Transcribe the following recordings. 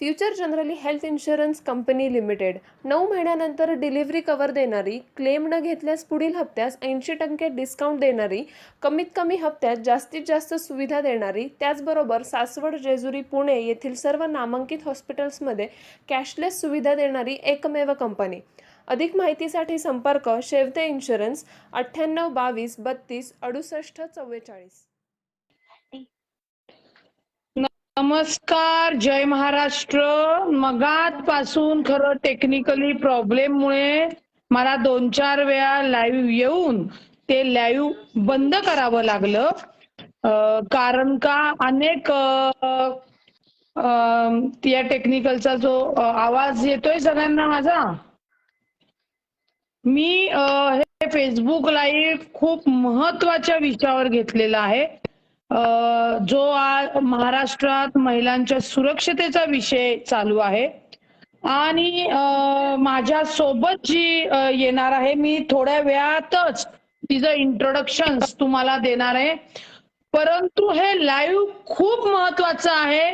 Future generally health insurance company limited 9 महिन्यानंतर delivery cover देणारी, claim न घेतल्यास पुढील हप्त्यास 80% डिस्काउंट देणारी, कमीत कमी हप्त्यात जास्तीत जास्त सुविधा देणारी, त्याचबरोबर सासवड, जेजुरी, पुणे येथील सर्व नामांकित हॉस्पिटल्समध्ये कॅशलेस सुविधा देणारी एकमेव कंपनी. अधिक माहितीसाठी संपर्क शेवते इन्शुरन्स 98 22 32 68 44. नमस्कार, जय महाराष्ट्र. मगात पासून खरं टेक्निकली प्रॉब्लेम मुळे मला 2-4 वेळा लाईव्ह येऊन ते लाईव्ह बंद करावं लागलं. कारण का अनेक या टेक्निकलचा जो आवाज येतोय सगळ्यांना माझा, मी हे फेसबुक लाईव्ह खूप महत्वाच्या विषयावर घेतलेला आहे. जो आज महाराष्ट्रात महिलांच्या सुरक्षतेचा विषय चालू आहे आणि माझ्या सोबत जी येणार आहे, मी थोड्या वेळातच तिचं इंट्रोडक्शन तुम्हाला देणार आहे. परंतु हे लाईव्ह खूप महत्वाचं आहे.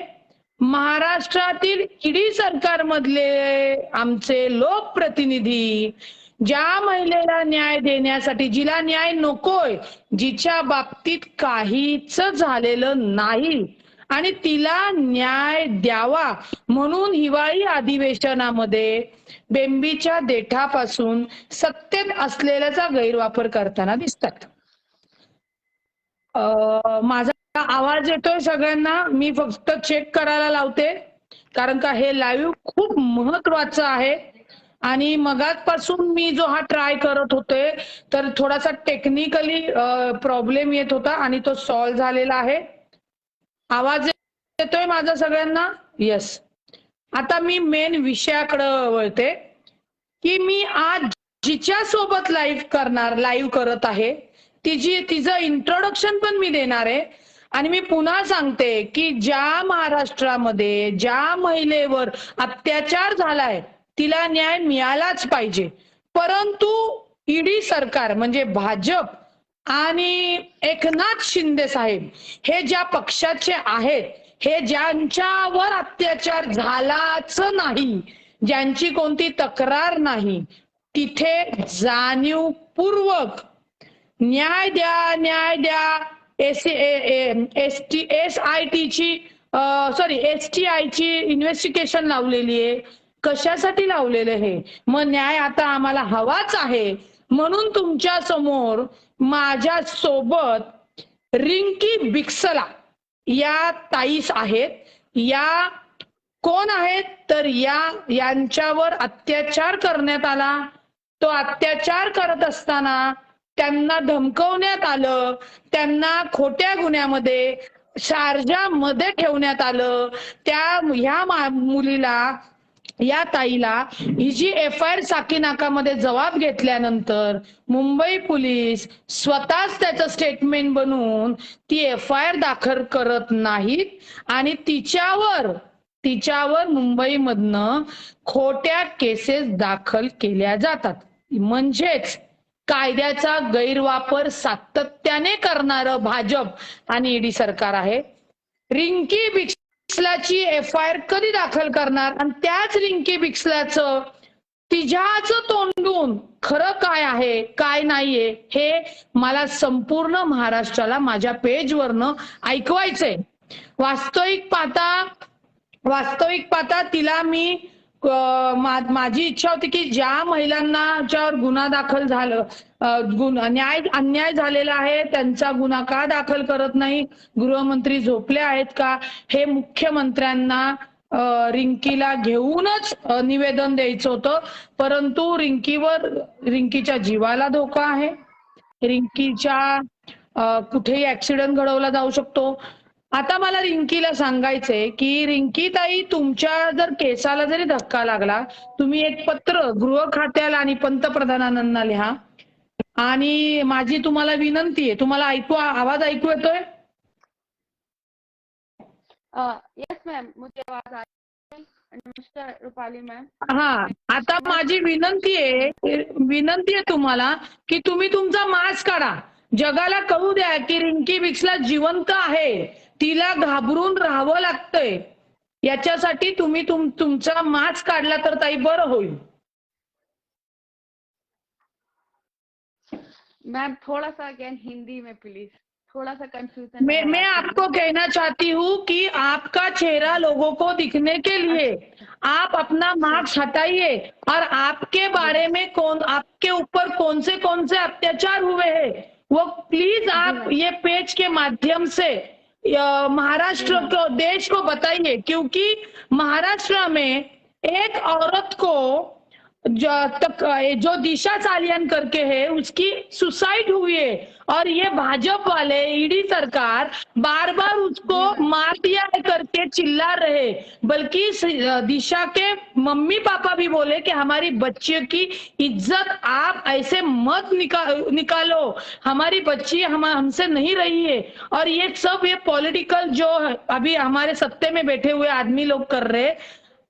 महाराष्ट्रातील ईडी सरकारमधले आमचे लोकप्रतिनिधी ज्या महिलेला न्याय देण्यासाठी, जिला न्याय नकोय, जिच्या बाबतीत काहीच झालेलं नाही आणि तिला न्याय द्यावा म्हणून हिवाळी अधिवेशनामध्ये बेंबीच्या देठापासून सत्तेत असलेल्याचा गैरवापर करताना दिसतात. माझा आवाज येतोय सगळ्यांना? मी फक्त चेक करायला लावते, कारण का हे लाईव्ह खूप महत्वाचं आहे. आणि मगाचपासून मी जो हा ट्राय करत होते, तर थोडासा टेक्निकली प्रॉब्लेम येत होता आणि तो सॉल्व्ह झालेला आहे. आवाज येतोय माझा सगळ्यांना? येस. आता मी मेन विषयाकडे वळते की मी आज जिच्या सोबत लाईव्ह करत आहे, तिचं इंट्रोडक्शन पण मी देणार आहे. आणि मी पुन्हा सांगते की ज्या महाराष्ट्रामध्ये ज्या महिलेवर अत्याचार झालाय तिला न्याय मिळालाच पाहिजे. परंतु ईडी सरकार म्हणजे भाजप आणि एकनाथ शिंदे साहेब हे ज्या पक्षाचे आहेत, हे ज्यांच्यावर अत्याचार झालाच नाही, ज्यांची कोणती तक्रार नाही, तिथे जाणीवपूर्वक न्याय द्या न्याय द्या STI ची इन्व्हेस्टिगेशन लावलेली आहे. कशासाठी लावलेलं हे? मग न्याय आता आम्हाला हवाच आहे. म्हणून तुमच्या समोर माझ्या सोबत रिंकी बिक्सला या ताईस आहेत. या कोण आहेत? तर यांच्यावर अत्याचार करण्यात आला. तो अत्याचार करत असताना त्यांना धमकवण्यात आलं, त्यांना खोट्या गुन्ह्यामध्ये शारजामध्ये ठेवण्यात आलं. ह्या मुलीला, या ताईला ही जी FIR साकीनाकामध्ये जबाब घेतल्यानंतर मुंबई पोलीस स्वतःच त्याचं स्टेटमेंट बनवून ती FIR दाखल करत नाहीत आणि तिच्यावर मुंबईमधनं खोट्या केसेस दाखल केल्या जातात. म्हणजेच कायद्याचा गैरवापर सातत्याने करणारं भाजप आणि ईडी सरकार आहे. रिंकी बिक्सलाची FIR कधी दाखल करणार? आणि त्याच रिंकी बिक्सलाचं तिच्याच तोंडून खरं काय आहे काय नाहीये हे मला संपूर्ण महाराष्ट्राला माझ्या पेजवरनं ऐकवायचंय. वास्तविक पाहता तिला मी माझी इच्छा होती की ज्या महिलांना गुन्हा दाखल झालं, अन्याय झालेला आहे, त्यांचा गुन्हा का दाखल करत नाही, गृहमंत्री झोपले आहेत का, हे मुख्यमंत्र्यांना रिंकीला घेऊनच निवेदन द्यायचं होतं. परंतु रिंकीच्या जीवाला धोका आहे. रिंकीच्या कुठेही ऍक्सिडेंट घडवला जाऊ शकतो. आता मला रिंकीला सांगायचंय की रिंकी ताई, तुमच्या जर केसाला जरी धक्का लागला, तुम्ही एक पत्र गृह खात्याला आणि पंतप्रधानांना लिहा. आणि माझी तुम्हाला विनंती आहे, तुम्हाला आवाज ऐकू येतोय? यस मॅम, मुझे आवाज आ रही है. नमस्कार रुपाली मॅम. हा, आता माझी विनंती आहे तुम्हाला की तुम्ही तुमचा मास्क काढा. जगाला कळू द्या की रिंकी बिक्सला जिवंत आहे, तिला घाबरून राहावं लागतंय. याच्यासाठी तुम्ही तुमचा मास्क काढला तर ताई बरं होईल. मैम थोड़ा सा अगेन हिंदी में प्लीज, थोड़ा सा कंफ्यूजन है मैं आपको कहना चाहती हूँ कि आपका चेहरा लोगों को दिखने के लिए आप अपना मास्क हटाइए और आपके बारे में आपके ऊपर कौन से अत्याचार हुए हैं वो प्लीज आप ये पेज के माध्यम से महाराष्ट्र को, देश को बताइए, क्योंकि महाराष्ट्र में एक औरत को जो दिशा सालियान करके है उसकी सुसाइड हुई है और ये भाजपा वाले ईडी सरकार बार बार उसको मार दिया है करके चिल्ला रहे, बल्कि दिशा के मम्मी पापा भी बोले कि हमारी बच्ची की इज्जत आप ऐसे मत निकालो, हमारी बच्ची हमसे नहीं रही है। और ये सब ये पॉलिटिकल जो अभी हमारे सत्ते में बैठे हुए आदमी लोग कर रहे।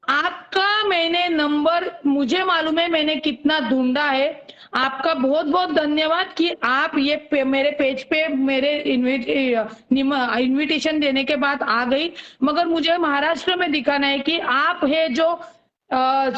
आपका मैंने नंबर, मुझे मालूम है मैंने कितना ढूंढा है, आपका बहुत बहुत धन्यवाद कि आप ये मेरे पेज पे मेरे इनविटेशन देने के बाद आ गई। मगर मुझे महाराष्ट्र में दिखाना है कि आप है जो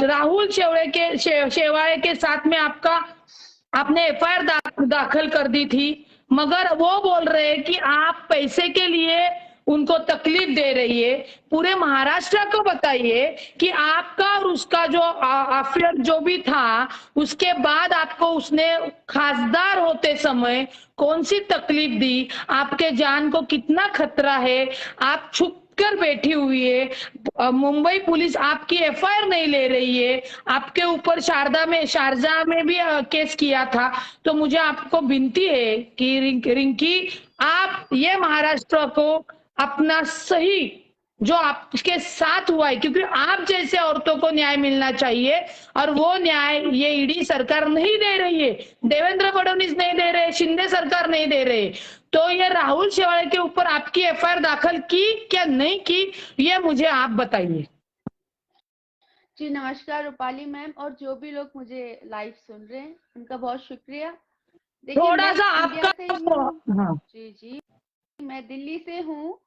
राहुल शेवाळे के साथ में आपने एफआईआर दाखिल कर दी थी, मगर वो बोल रहे हैं कि आप पैसे के लिए उनको तकलीफ दे रही है। पूरे महाराष्ट्र को बताइए कि आपका और उसका जो अफेयर जो भी था उसके बाद आपको उसने खासदार होते समय कौन सी तकलीफ दी, आपके जान को कितना खतरा है, आप छुप कर बैठी हुई है, मुंबई पुलिस आपकी एफआईआर नहीं ले रही है, आपके ऊपर शारजा में भी केस किया था। तो मुझे आपको विनती है कि रिंकी आप ये महाराष्ट्र को अपना सही जो आपके साथ हुआ है, क्योंकि आप जैसे औरतों को न्याय मिलना चाहिए और वो न्याय ये ईडी सरकार नहीं दे रही है, देवेंद्र फडणवीस नहीं दे रहे, शिंदे सरकार नहीं दे रहे। तो ये राहुल शेवाळे के ऊपर आपकी एफआईआर दाखिल की क्या नहीं की, ये मुझे आप बताइए। जी नमस्कार रूपाली मैम और जो भी लोग मुझे लाइव सुन रहे हैं उनका बहुत शुक्रिया। देखिए थोड़ा मैं सा इंडिया से ही हूँ। हाँ। जी मैं दिल्ली से हूँ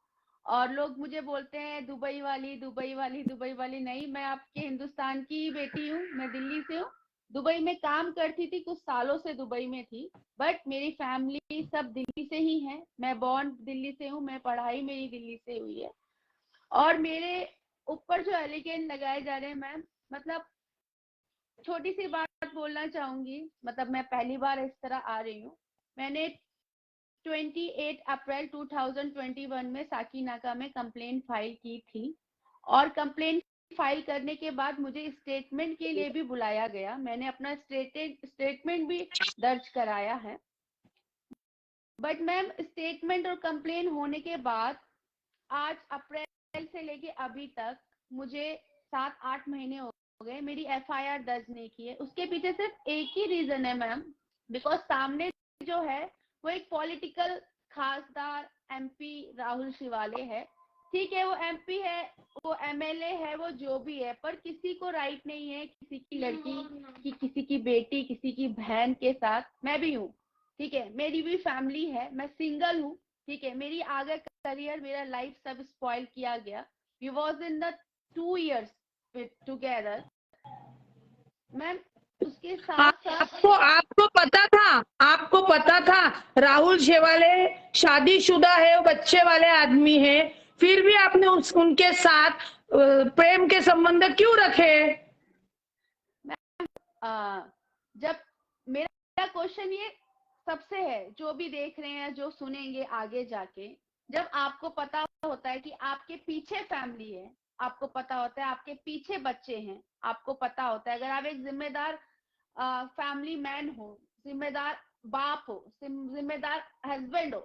और लोग मुझे बोलते हैं दुबई वाली। नहीं, मैं आपके हिंदुस्तान की ही बेटी हूँ, मैं दिल्ली से हूँ। दुबई में काम करती थी, कुछ सालों से दुबई में थी, बट मेरी फैमिली सब दिल्ली से ही है। मैं बॉर्न दिल्ली से हूँ, मैं पढ़ाई मेरी दिल्ली से हुई है। और मेरे ऊपर जो एलिगेंस लगाए जा रहे हैं मैम, मतलब छोटी सी बात बोलना चाहूंगी, मतलब मैं पहली बार इस तरह आ रही हूँ। मैंने 28 अप्रैल 2021 में साकीनाका में कंप्लेंट फाइल की थी और कंप्लेंट फाइल करने के बाद मुझे स्टेटमेंट के लिए भी बुलाया गया। मैंने अपना स्टेटमेंट भी दर्ज कराया है। बट मैम स्टेटमेंट और कंप्लेंट होने के बाद आज अप्रैल से लेके अभी तक मुझे 7-8 महीने हो गए, मेरी एफआईआर दर्ज नहीं की है। उसके पीछे सिर्फ एक ही रीजन है मैम, बिकॉज सामने जो है वो एक पॉलिटिकल खासदार एमपी राहुल शेवाळे है। ठीक है, वो एमपी है, वो एमएलए है, वो जो भी है, पर किसी को राइट नहीं है किसी की लड़की किसी की बेटी, किसी की बहन के साथ। मैं भी हूँ, ठीक है, मेरी भी फैमिली है, मैं सिंगल हूँ, ठीक है, मेरी आगे करियर, मेरा लाइफ सब स्पॉइल किया गया। We was in the 2 years together ma'am. उसके साथ साथ आपको पता था राहुल शेवाळे शादीशुदा है, वो बच्चे वाले आदमी है, फिर भी आपने उनके साथ प्रेम के संबंध क्यों रखे? जब मेरा क्वेश्चन ये सबसे है, जो भी देख रहे हैं, जो सुनेंगे आगे जाके, जब आपको पता होता है कि आपके पीछे फैमिली है, आपको पता होता है आपके पीछे बच्चे हैं, आपको पता होता है अगर आप एक जिम्मेदार फैमिली मैन हो, जिम्मेदार बाप हो, जिम्मेदार हस्बैंड हो,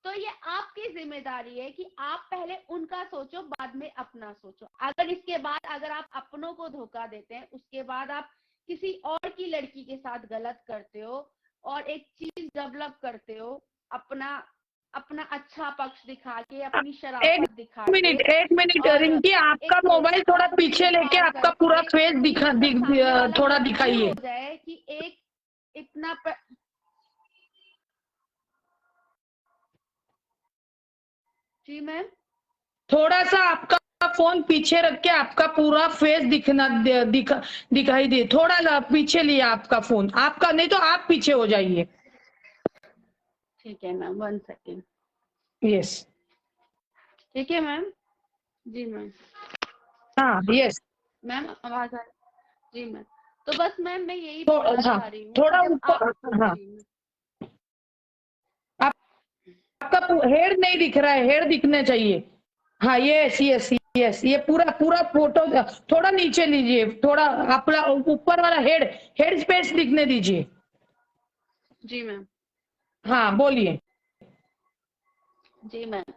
तो ये आपकी जिम्मेदारी है कि आप पहले उनका सोचो, बाद में अपना सोचो। अगर इसके बाद अगर आप अपनों को धोखा देते हैं, उसके बाद आप किसी और की लड़की के साथ गलत करते हो और एक चीज डेवलप करते हो, अपना अच्छा पक्ष दिखा के, अपनी शराफत दिखा के। एक मिनट रिंकी, आपका मोबाइल थोड़ा पीछे लेके आपका पूरा फेस थोड़ा दिखाइए। हो जाए कि एक इतना जी मैम, थोड़ा सा आपका फोन पीछे रख के आपका पूरा फेस दिखाई दे। थोड़ा पीछे लिया आपका फोन, आपका नहीं तो आप पीछे हो जाइए। ठीक है मैम, 1 सेकेंड। यस, ठीक है मैम। जी मैम। हाँ यस। मैम आवाज आ रही? जी मैम। तो बस मैम मैं यही बोलना हाँ, चाह रही हूँ थोड़ा कि जब आप, ऊपर। हाँ, जी मैम, आपका हेड नहीं दिख रहा है, हेड दिखना चाहिए। हाँ यस यस यस, ये पूरा पूरा फोटो थोड़ा नीचे लीजिए, थोड़ा अपना ऊपर वाला हेड हेड स्पेस दिखने दीजिए। जी मैम। हाँ बोलिए। जी मैम।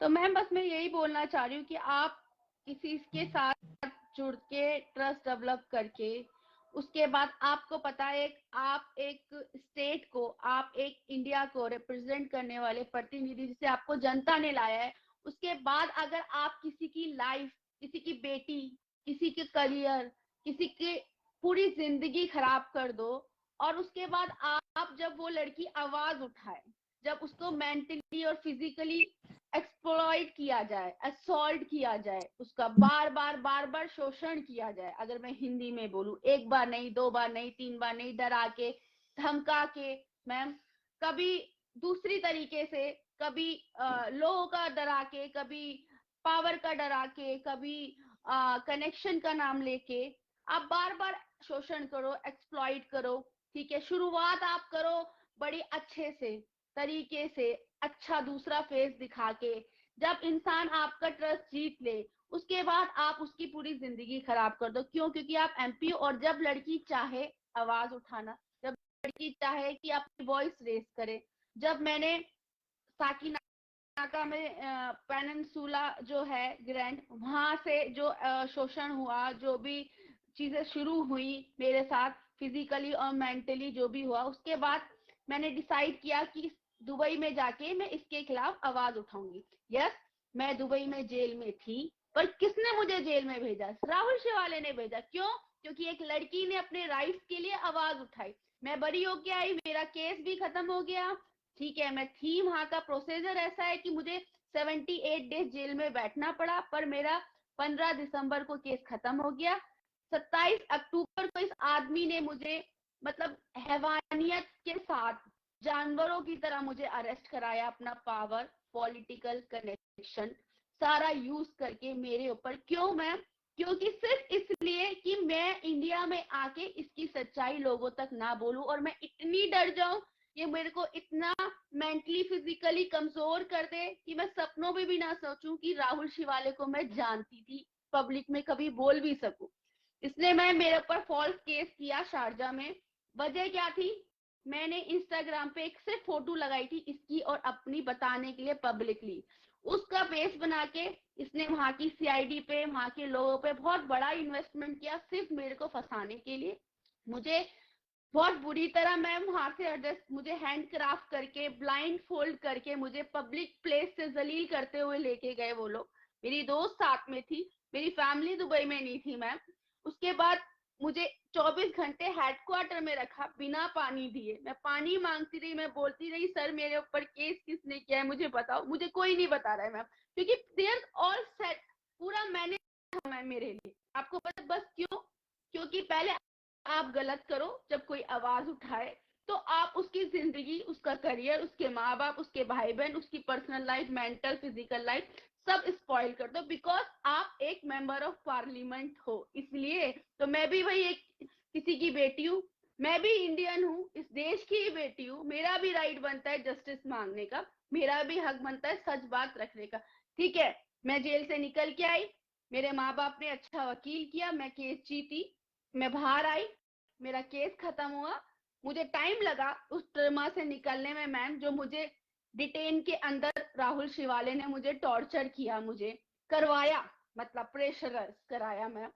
तो मैम बस मैं यही बोलना चाह रही हूँ कि आप किसी के साथ जुड़ के ट्रस्ट डेवलप करके, उसके बाद आपको पता है आप एक स्टेट को, आप एक इंडिया को रिप्रेजेंट करने वाले प्रतिनिधि जिसे आपको जनता ने लाया है, उसके बाद अगर आप किसी की लाइफ, किसी की बेटी, किसी के करियर, किसी की पूरी जिंदगी खराब कर दो, और उसके बाद आप जब वो लड़की आवाज उठाए, जब उसको मेंटली और फिजिकली एक्सप्लॉइट किया जाए, असॉल्ट किया जाए, उसका बार बार शोषण किया जाए, अगर मैं हिंदी में बोलूं, 1 बार नहीं, 2 बार नहीं, 3 बार नहीं, डरा के, धमका के, मैम, कभी दूसरी तरीके से, कभी लोगों का डरा के, कभी पावर का डरा के, कभी कनेक्शन का नाम लेके आप बार बार शोषण करो, एक्सप्लॉइट करो। ठीक है, शुरुआत आप करो बड़ी अच्छे से तरीके से, अच्छा दूसरा फेस दिखा के, जब इंसान आपका ट्रस्ट जीत ले, उसके बाद आप उसकी पूरी जिंदगी खराब कर दो। क्यों? क्योंकि आप एमपी, और जब लड़की चाहे आवाज उठाना, जब लड़की चाहे कि अपनी वॉइस रेस करे, जब मैंने साकिनाका में पेनिनसुला जो है ग्रैंड, वहां से जो शोषण हुआ, जो भी चीजें शुरू हुई मेरे साथ फिजिकली और मेंटली जो भी हुआ, उसके बाद मैंने डिसाइड किया कि दुबई में जाके मैं इसके खिलाफ आवाज उठाऊंगी। यस, मैं दुबई में जेल में थी, पर किसने मुझे जेल में भेजा? राहुल शिवाले ने भेजा। क्यों? क्योंकि एक लड़की ने अपने राइट्स के लिए आवाज उठाई। मैं बरी होके आई, मेरा केस भी खत्म हो गया। ठीक है, मैं थी, वहां का प्रोसीजर ऐसा है कि मुझे 78 डेज जेल में बैठना पड़ा, पर मेरा 15 दिसंबर को केस खत्म हो गया। 27 अक्टूबर को इस आदमी ने मुझे, मतलब हैवानियत के साथ, जानवरों की तरह मुझे अरेस्ट कराया, अपना पावर, पॉलिटिकल कनेक्शन सारा यूज करके मेरे ऊपर। क्यों मैम? क्योंकि सिर्फ इसलिए कि मैं इंडिया में आके इसकी सच्चाई लोगों तक ना बोलूं, और मैं इतनी डर जाऊं, ये मेरे को इतना मेंटली फिजिकली कमजोर कर दे कि मैं सपनों में भी ना सोचूं कि राहुल शिवाले को मैं जानती थी, पब्लिक में कभी बोल भी सकूं। इसलिए मैं, मेरे ऊपर फॉल्स केस किया शारजा में। वजह क्या थी? मैंने इंस्टाग्राम पे एक सिर्फ फोटो लगाई थी इसकी और अपनी, बताने के लिए पब्लिकली, उसका बेस बना के इसने वहां की सीआईडी पे, वहां के लोगों पे बहुत बड़ा इन्वेस्टमेंट किया, सिर्फ मेरे को फंसाने के लिए। मुझे बहुत बुरी तरह मैम वहां से एडजस्ट, मुझे हैंड क्राफ्ट करके, ब्लाइंड फोल्ड करके, मुझे पब्लिक प्लेस से जलील करते हुए लेके गए वो लोग। मेरी दोस्त साथ में थी, मेरी फैमिली दुबई में नहीं थी मैम। उसके बाद मुझे 24 घंटे हेडक्वार्टर में रखा, बिना पानी दिए। मैं पानी मांगती रही, मैं बोलती रही, सर मेरे ऊपर केस किसने किया है, मुझे बताओ। मुझे कोई नहीं बता रहा है मैम, क्योंकि देयर ऑल सेट, पूरा मैंने मेरे लिए। आपको पता बस क्यों? क्योंकि पहले आप गलत करो, जब कोई आवाज उठाए तो आप उसकी जिंदगी, उसका करियर, उसके माँ बाप, उसके भाई बहन, उसकी personal life, mental physical life सब स्पॉइल कर दो, बिकॉज आप एक मेंबर ऑफ पार्लियामेंट हो। इसलिए तो मैं भी वही एक किसी की बेटी हूँ, मैं भी इंडियन हूँ, इस देश की ही बेटी हूँ, मेरा भी राइट बनता है जस्टिस मांगने का, मेरा भी हक बनता है सच बात रखने का। ठीक है, मैं जेल से निकल के आई, मेरे माँ बाप ने अच्छा वकील किया, मैं केस जीती, मैं बाहर आई, मेरा केस खत्म हुआ। मुझे टाइम लगा उस ट्रमा से निकलने में मैम, जो मुझे डिटेन के अंदर राहुल शिवाले ने मुझे टॉर्चर किया, मुझे करवाया, मतलब प्रेशराइज कराया मैम।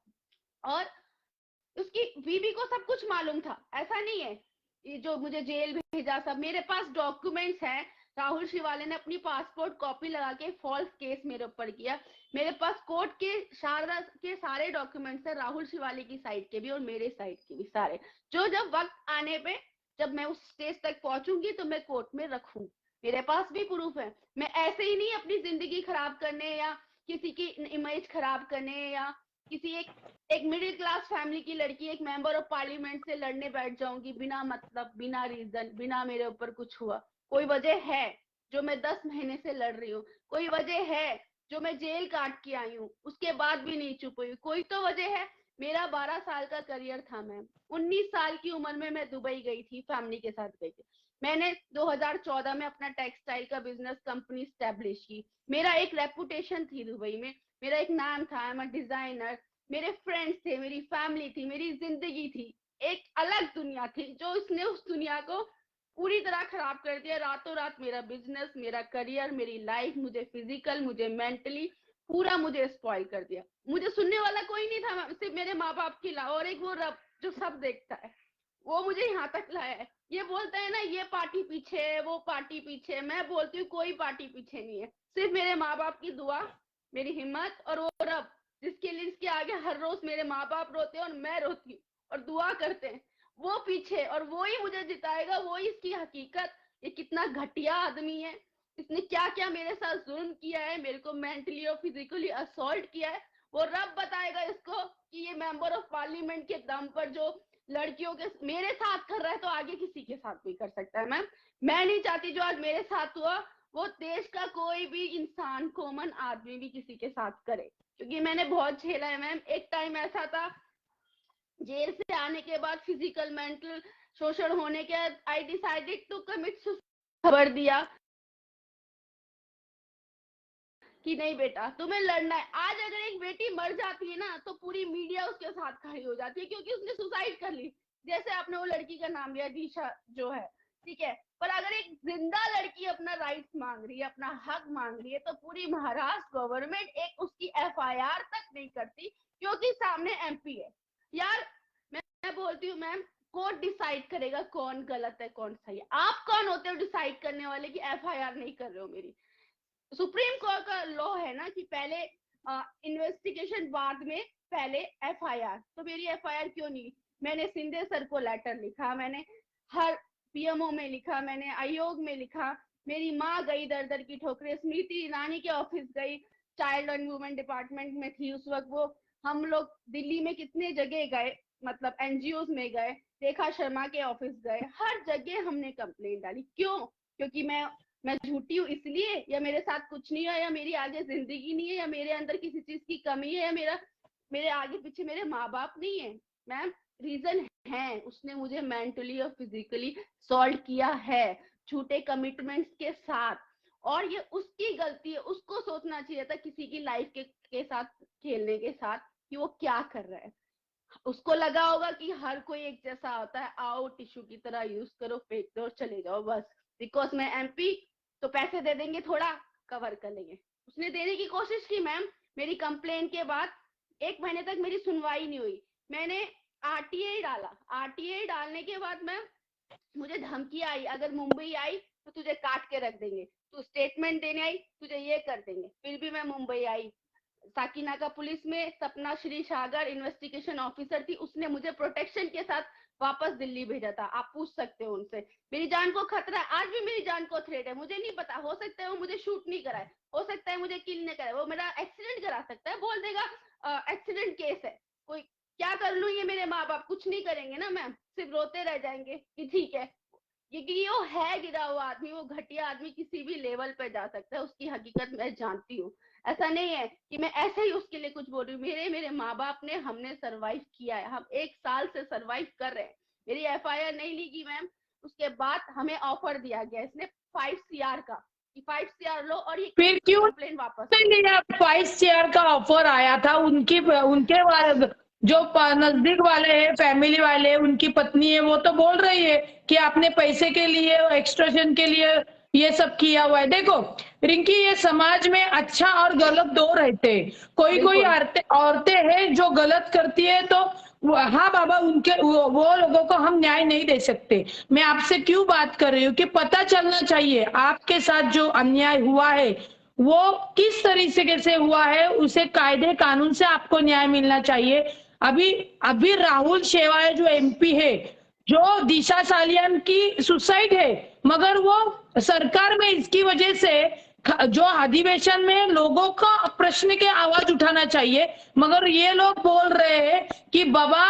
और उसकी बीवी को सब कुछ मालूम था, ऐसा नहीं है। ये जो मुझे जेल भेजा, सब मेरे पास डॉक्यूमेंट्स हैं। राहुल शिवाले ने अपनी पासपोर्ट कॉपी लगा के फॉल्स केस मेरे ऊपर किया। मेरे पास कोर्ट के, शारदा के सारे डॉक्यूमेंट्स है, राहुल शिवाले की साइड के भी और मेरे साइड के भी सारे, जो जब वक्त आने पे, जब मैं उस स्टेज तक पहुंचूंगी तो मैं कोर्ट में रखूं। मेरे पास भी प्रूफ है। मैं ऐसे ही नहीं अपनी जिंदगी खराब करने या किसी की इमेज खराब करने या किसी एक मिडिल क्लास फैमिली की लड़की एक मेंबर ऑफ पार्लियामेंट से लड़ने बैठ जाऊंगी बिना मतलब, बिना रीजन, बिना मेरे ऊपर कुछ हुआ। कोई वजह है जो मैं 10 महीने से लड़ रही हूँ, कोई वजह है जो मैं जेल काट के आई हूँ, उसके बाद भी नहीं चुप हुई। कोई तो वजह है। मेरा 12 साल का करियर था मैम। 19 साल की उम्र में मैं दुबई गई थी, फैमिली के साथ गई थी। मैंने 2014 में अपना टेक्सटाइल का बिजनेस कंपनी स्टैब्लिश की। मेरा एक रेपुटेशन थी दुबई में, मेरा एक नाम था, आई एम अ डिजाइनर। मेरे फ्रेंड्स थे, मेरी फैमिली थी, मेरी जिंदगी थी। एक अलग दुनिया थी जो इसने उस दुनिया को पूरी तरह खराब कर दिया। रातों रात मेरा बिजनेस, मेरा करियर, मेरी लाइफ, मुझे फिजिकल, मुझे मेंटली पूरा मुझे स्पॉइल कर दिया। मुझे सुनने वाला कोई नहीं था, सिर्फ मेरे माँ बाप के अलावा, और एक वो रब जो सब देखता है, वो मुझे यहाँ तक लाया है। ये बोलते हैं ना ये पार्टी पीछे है, वो पार्टी पीछे है। मैं बोलती हूँ कोई पार्टी पीछे नहीं है, सिर्फ मेरे माँ बाप की दुआ, मेरी हिम्मत और वो रब जिसके लिए इसके आगे हर रोज मेरे माँ बाप रोते हैं और मैं रोती हूँ और दुआ करते हैं, वो पीछे। और वो ही मुझे जिताएगा, वो ही इसकी हकीकत। ये कितना घटिया आदमी है, इसने क्या क्या मेरे साथ जुल्म किया है, मेरे को मेंटली और फिजिकली असॉल्ट किया है, वो रब बताएगा इसको कि ये मेंबर ऑफ पार्लियामेंट के दम पर जो लड़कियों के मेरे साथ कर रहा है तो आगे किसी के साथ भी कर सकता है मैम। मैं नहीं चाहती जो आज मेरे साथ हुआ वो देश का कोई भी इंसान, कॉमन आदमी भी किसी के साथ करे, क्योंकि मैंने बहुत झेला है मैम। एक टाइम ऐसा था, जेल से आने के बाद फिजिकल मेंटल शोषण होने के बाद I decided to commit suicide. खबर दिया कि नहीं बेटा तुम्हें लड़ना है। आज अगर एक बेटी मर जाती है ना तो पूरी मीडिया उसके साथ खड़ी हो जाती है क्योंकि उसने सुसाइड कर ली। जैसे आपने वो लड़की का नाम लिया दिशा जो है, ठीक है, पर अगर एक जिंदा लड़की अपना राइट्स मांग रही है, अपना हक मांग रही है, तो पूरी महाराष्ट्र गवर्नमेंट एक उसकी एफआईआर तक नहीं करती क्योंकि सामने एमपी है। यार मैं बोलती हूँ मैम, कोर्ट डिसाइड करेगा कौन गलत है कौन सही है। आप कौन होते हो डिसाइड करने वाले कि एफआईआर नहीं कर रहे हो मेरी? सुप्रीम कोर्ट का लॉ है ना कि पहले इन्वेस्टिगेशन बाद में पहले एफआईआर। तो मेरी एफआईआर क्यों नहीं? मैंने सिंधे सर को लेटर लिखा, मैंने हर पीएमओ में लिखा, मैंने आयोग में लिखा, मेरी माँ गई दर दर की ठोकरें, स्मृति ईरानी के ऑफिस गई, चाइल्ड एंड वुमेन डिपार्टमेंट में थी उस वक्त वो। हम लोग दिल्ली में कितने जगह गए, मतलब एनजीओ में गए, रेखा शर्मा के ऑफिस गए, हर जगह हमने कंप्लेंट डाली। क्यों? क्योंकि मैं झूठी हूँ इसलिए, या मेरे साथ कुछ नहीं है, या मेरी आगे जिंदगी नहीं है, या मेरे अंदर किसी चीज की कमी है, या मेरे आगे पीछे मेरे माँ बाप नहीं है? मैम रीजन है, उसने मुझे मेंटली और फिजिकली सॉल्व किया है झूठे कमिटमेंट्स के साथ, और ये उसकी गलती है। उसको सोचना चाहिए था किसी की लाइफ के साथ खेलने के साथ कि वो क्या कर रहा है। उसको लगा होगा कि हर कोई एक जैसा होता है, आओ टिश्यू की तरह यूज करो, फेंक दो और चले जाओ बस। बिकॉज मैं एमपी तो पैसे दे देंगे, थोड़ा कवर कर लेंगे। उसने देने की कोशिश की मैम। मेरी कंप्लेन के बाद 1 महीने तक मेरी सुनवाई नहीं हुई। मैंने आरटीआई डाला, आरटीआई डालने के बाद मैम मुझे धमकी आई, अगर मुंबई आई तो तुझे काट के रख देंगे, तू स्टेटमेंट देने आई तुझे ये कर देंगे। फिर भी मैं मुंबई आई। साकिनाका पुलिस में सपना श्री सागर इन्वेस्टिगेशन ऑफिसर थी, उसने मुझे प्रोटेक्शन के साथ वापस दिल्ली भेजा था। आप पूछ सकते हो उनसे। मेरी जान को खतरा है, आज भी मेरी जान को थ्रेट है। मुझे नहीं पता, हो सकता है वो मुझे शूट नहीं कराए, हो सकता है मुझे किल नहीं कराए, वो मेरा एक्सीडेंट करा सकता है, बोल देगा एक्सीडेंट केस है। कोई क्या कर लूं, ये मेरे माँ बाप कुछ नहीं करेंगे ना मैम, सिर्फ रोते रह जाएंगे कि ठीक है। क्योंकि वो है गिरा हुआ आदमी, वो घटिया आदमी किसी भी लेवल पे जा सकता है, उसकी हकीकत मैं जानती हूँ। ऐसा नहीं है कि मैं ऐसे ही उसके लिए कुछ बोल रही हूँ। मेरे माँ बाप ने, हमने सरवाइव किया है, हम 1 साल से सरवाइव कर रहे हैं। मेरी एफआईआर नहीं ली मैम। उसके बाद हमें ऑफर दिया गया इसने 5 CR का कि 5 CR लो और ये फिर क्यों कंप्लेन वापस नहीं लिया? 5 CR का ऑफर आया था, उनके जो नजदीक वाले हैं, फैमिली वाले, उनकी पत्नी है, वो तो बोल रही है कि आपने पैसे के लिए, एक्सटॉर्शन के लिए ये सब किया हुआ है। देखो रिंकी, ये समाज में अच्छा और गलत दो रहते हैं। कोई औरतें हैं जो गलत करती है तो हाँ बाबा, उनके वो लोगों को हम न्याय नहीं दे सकते। मैं आपसे क्यों बात कर रही हूँ कि पता चलना चाहिए आपके साथ जो अन्याय हुआ है वो किस तरीके से हुआ है, उसे कायदे कानून से आपको न्याय मिलना चाहिए। अभी राहुल शेवाय जो एमपी है, जो दिशा सालियान की सुसाइड है, मगर वो सरकार में इसकी वजह से जो अधिवेशन में लोगों का प्रश्न के आवाज उठाना चाहिए, मगर ये लोग बोल रहे हैं कि बाबा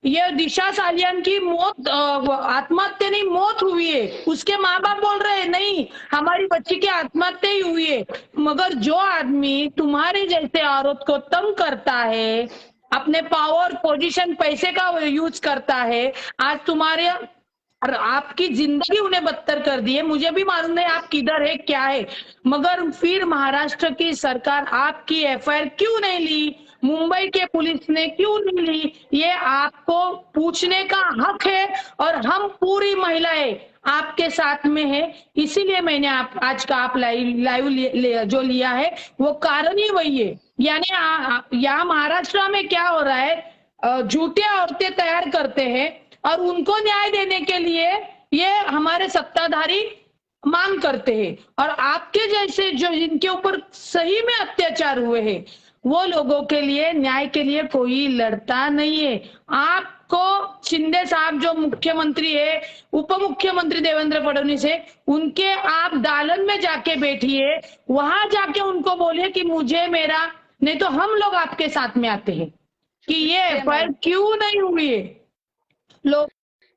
ये दिशा सालियान की मौत आत्महत्या नहीं मौत हुई है। उसके माँ बाप बोल रहे हैं नहीं हमारी बच्ची की आत्महत्या ही हुई है। मगर जो आदमी तुम्हारे जैसे औरत को तंग करता है, अपने पावर पोजीशन पैसे का यूज करता है, आज तुम्हारे और आपकी जिंदगी उन्हें बदतर कर दी है। मुझे भी मालूम नहीं आप किधर है क्या है, मगर फिर महाराष्ट्र की सरकार आपकी एफआईआर क्यों नहीं ली, मुंबई के पुलिस ने क्यों नहीं ली, ये आपको पूछने का हक है। और हम पूरी महिलाएं आपके साथ में है, इसीलिए मैंने आप आज का आप लाइव जो लिया है वो कारण ही वही है। यानी यहाँ महाराष्ट्र में क्या हो रहा है, झूठे औरतें तैयार करते हैं और उनको न्याय देने के लिए ये हमारे सत्ताधारी मांग करते हैं। और आपके जैसे जो जिनके ऊपर सही में अत्याचार हुए हैं वो लोगों के लिए न्याय के लिए कोई लड़ता नहीं है। आपको शिंदे साहब जो मुख्यमंत्री है, उप मुख्यमंत्री देवेंद्र फडणवीस है, उनके आप दालन में जाके बैठिए, वहां जाके उनको बोलिए कि मुझे मेरा, नहीं तो हम लोग आपके साथ में आते हैं कि ये एफआईआर क्यों नहीं हुई है। लोग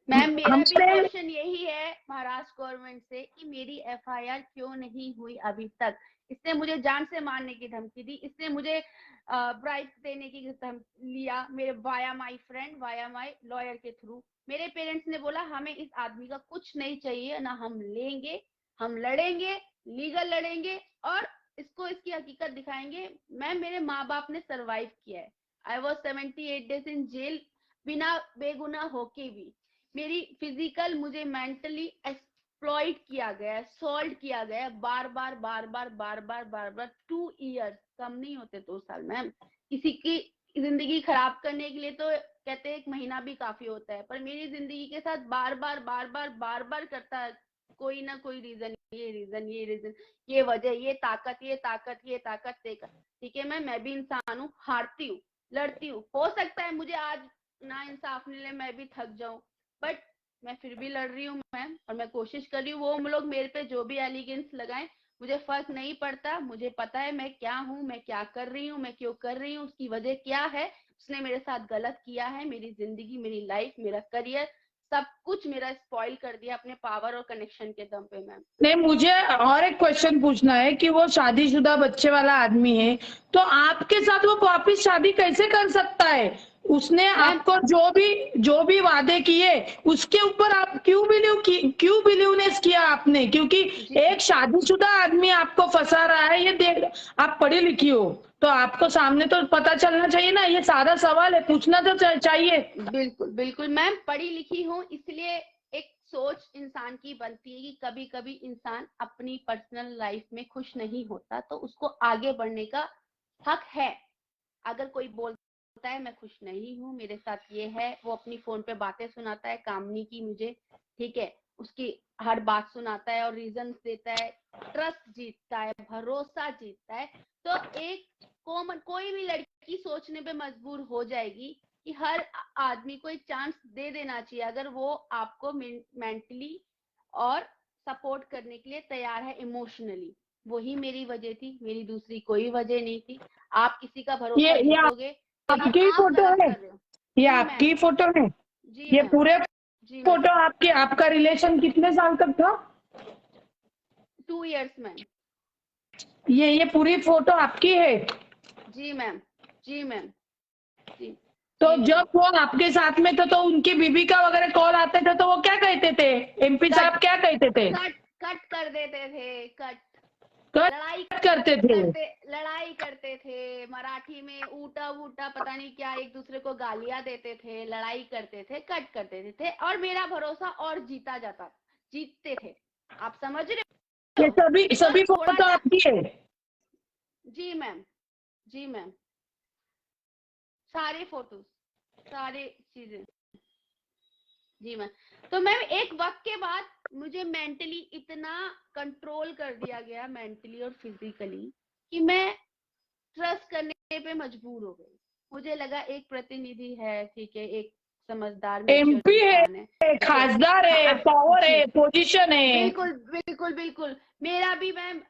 मैम मेरा भी हमसे क्वेश्चन यही है महाराष्ट्र गवर्नमेंट से कि मेरी एफआईआर क्यों नहीं हुई अभी तक। इसने मुझे जान से मारने की धमकी दी, इसने मुझे ब्राइब देने की धमकी लिया, मेरे via my friend via my lawyer के थ्रू। मेरे पेरेंट्स ने बोला हमें इस आदमी का कुछ नहीं चाहिए ना, हम लेंगे, हम लड़ेंगे, लीगल लड़ेंगे और इसको इसकी हकीकत दिखाएंगे। मैम मेरे माँ बाप ने सर्वाइव किया है। I was 78 days in jail बिना बेगुनाह होके भी। मेरी फिजिकल मुझे मेंटली एक्सप्लॉइट किया गया है, सॉल्ट किया गया है, बार बार 2 इयर्स, कम नहीं होते 2 साल मैम। किसी की जिंदगी खराब करने के लिए तो कहते हैं 1 महीना भी काफी होता है, पर मेरी जिंदगी के साथ बार बार करता है कोई ना कोई रीजन, ये वजह, ये ताकत ठीक है मैम, मैं भी इंसान हूँ, हारती हूँ, लड़ती हूँ, हो सकता है मुझे आज ना इंसाफ मिले, मैं भी थक जाऊं, बट मैं फिर भी लड़ रही हूँ मैम और मैं कोशिश कर रही हूँ। वो लोग मेरे पे जो भी एलिगेंस लगाएं मुझे फर्क नहीं पड़ता, मुझे पता है मैं क्या हूँ, मैं क्या कर रही हूँ, मैं क्यों कर रही हूँ, उसकी वजह क्या है, उसने मेरे साथ गलत किया है, मेरी जिंदगी, मेरी लाइफ, मेरा करियर, सब कुछ मेरा स्पॉइल कर दिया अपने पावर और कनेक्शन के दम पे मैम। नहीं, मुझे और एक क्वेश्चन पूछना है कि वो शादीशुदा बच्चे वाला आदमी है तो आपके साथ वो वापिस शादी कैसे कर सकता है? उसने आपको जो भी वादे किए उसके ऊपर आप क्यों बिलीवनेस किया आपने? क्योंकि एक शादीशुदा आदमी आपको फंसा रहा है, ये देख, आप पढ़ी लिखी हो तो आपको सामने तो पता चलना चाहिए ना, ये सारा सवाल है, पूछना तो चाहिए। बिल्कुल बिल्कुल मैम, पढ़ी लिखी हूँ, इसलिए एक सोच इंसान की बनती है कि कभी कभी इंसान अपनी पर्सनल लाइफ में खुश नहीं होता तो उसको आगे बढ़ने का हक है। अगर कोई बोलता है मैं खुश नहीं हूँ, मेरे साथ ये है, वो अपनी फोन पे बातें सुनाता है कामनी की मुझे, ठीक है, उसकी हर बात सुनाता है और रीजन देता है, ट्रस्ट जीतता है, भरोसा जीतता है, तो एक कोई भी लड़की सोचने पे मजबूर हो जाएगी कि हर आदमी को एक चांस दे देना चाहिए अगर वो आपको मेंटली और सपोर्ट करने के लिए तैयार है इमोशनली। वही मेरी वजह थी, मेरी दूसरी कोई वजह नहीं थी। आप किसी का भरोसा ये जीतोगे तो आपकी ये आप फोटो गलत है, कर रहे हो। ये जी आपकी मैम, फोटो है, जी ये मैम, पूरे जी मैम, फोटो आपके, आपका रिलेशन कितने साल तक था? 2 इयर्स मैम। ये पूरी फोटो आपकी है? जी मैम, जी मैम, जी, तो जी मैम। जब वो आपके साथ में थे तो उनकी बीबी का वगैरह कॉल आते थे तो वो क्या कहते थे? एमपी साहब क्या कहते थे? कट कर देते थे, कट, लड़ाई कट करते थे? लड़ाई करते थे, मराठी में ऊटा वूटा पता नहीं क्या, एक दूसरे को गालियां देते थे, लड़ाई करते थे, कट कर देते थे और मेरा भरोसा और जीतते थे। आप समझ रहे ये हो? सभी बस थोड़ा फोटो आपकी है? जी मैम, जी मैम, सारे फोटोज, सारे चीजें, जी मैम। तो मैम एक वक्त के बाद मुझे मेंटली इतना कंट्रोल कर दिया गया, मेंटली और फिजिकली, कि मैं ट्रस्ट करने पे मजबूर हो गई। मुझे लगा एक प्रतिनिधि है, ठीक है, एक समझदार मैच्योर एमपी इंसान है, है, ठीक है, खासदार है, हाँ पावर जी, है, पोजीशन है। बिल्कुल बिल्कुल बिल्कुल। मेरा भी ma'am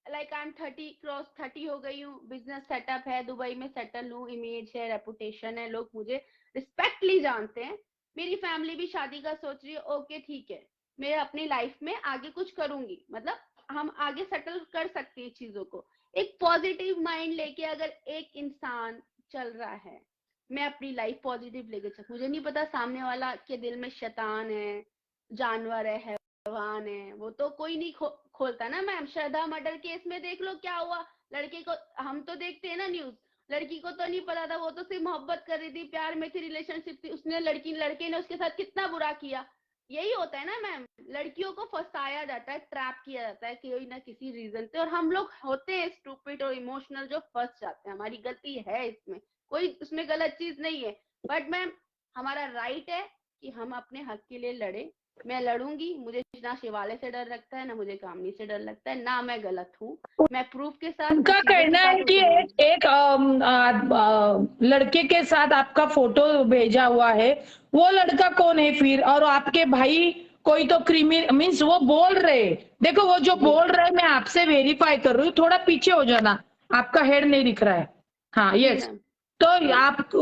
like I am 30 cross 30 हो गई हूँ, बिजनेस सेटअप है, दुबई में सेटल हूँ, इमेज है, रेपुटेशन है, लोग मुझे रिस्पेक्टली जानते हैं। मेरी फैमिली भी शादी का सोच रही है, ओके ठीक है, मैं अपनी लाइफ में आगे कुछ करूंगी, मतलब हम आगे सेटल कर सकते हैं चीजों को। एक पॉजिटिव माइंड लेके अगर एक इंसान चल रहा है, मैं अपनी लाइफ पॉजिटिव लेके चल, मुझे नहीं पता सामने वाला के दिल में शैतान है, जानवर है, भगवान है, वो तो कोई नहीं खोलता ना मैम। श्रद्धा मर्डर केस में देख लो क्या हुआ, लड़के को, हम तो देखते हैं ना न्यूज, लड़की को तो नहीं पता था, वो तो सिर्फ मोहब्बत कर रही थी, प्यार में थी, रिलेशनशिप थी, उसने लड़के ने उसके साथ कितना बुरा किया। यही होता है ना मैम, लड़कियों को फंसाया जाता है, ट्रैप किया जाता है कोई ना किसी रीजन से, और हम लोग होते हैं स्टूपिड और इमोशनल जो फंस जाते हैं, हमारी गलती है इसमें, कोई उसमें गलत चीज नहीं है। बट मैम हमारा राइट है कि हम अपने हक के लिए लड़े, मैं लड़ूंगी, मुझे ना शिवालय से डर लगता है, ना मुझे कामनी से डर लगता है, ना मैं गलत हूँ, मैं प्रूफ के साथ, मैं उनका चीजों के कहना है साथ कि उतरूंगी। एक लड़के के साथ आपका फोटो भेजा हुआ है, वो लड़का कौन है फिर? और आपके भाई कोई तो क्रिमिनल मीन्स वो बोल रहे, देखो वो जो जी बोल रहे मैं आपसे वेरीफाई कर रही हूँ, थोड़ा पीछे हो जाना, आपका हेड नहीं दिख रहा है। हाँ जी यस। मैम। तो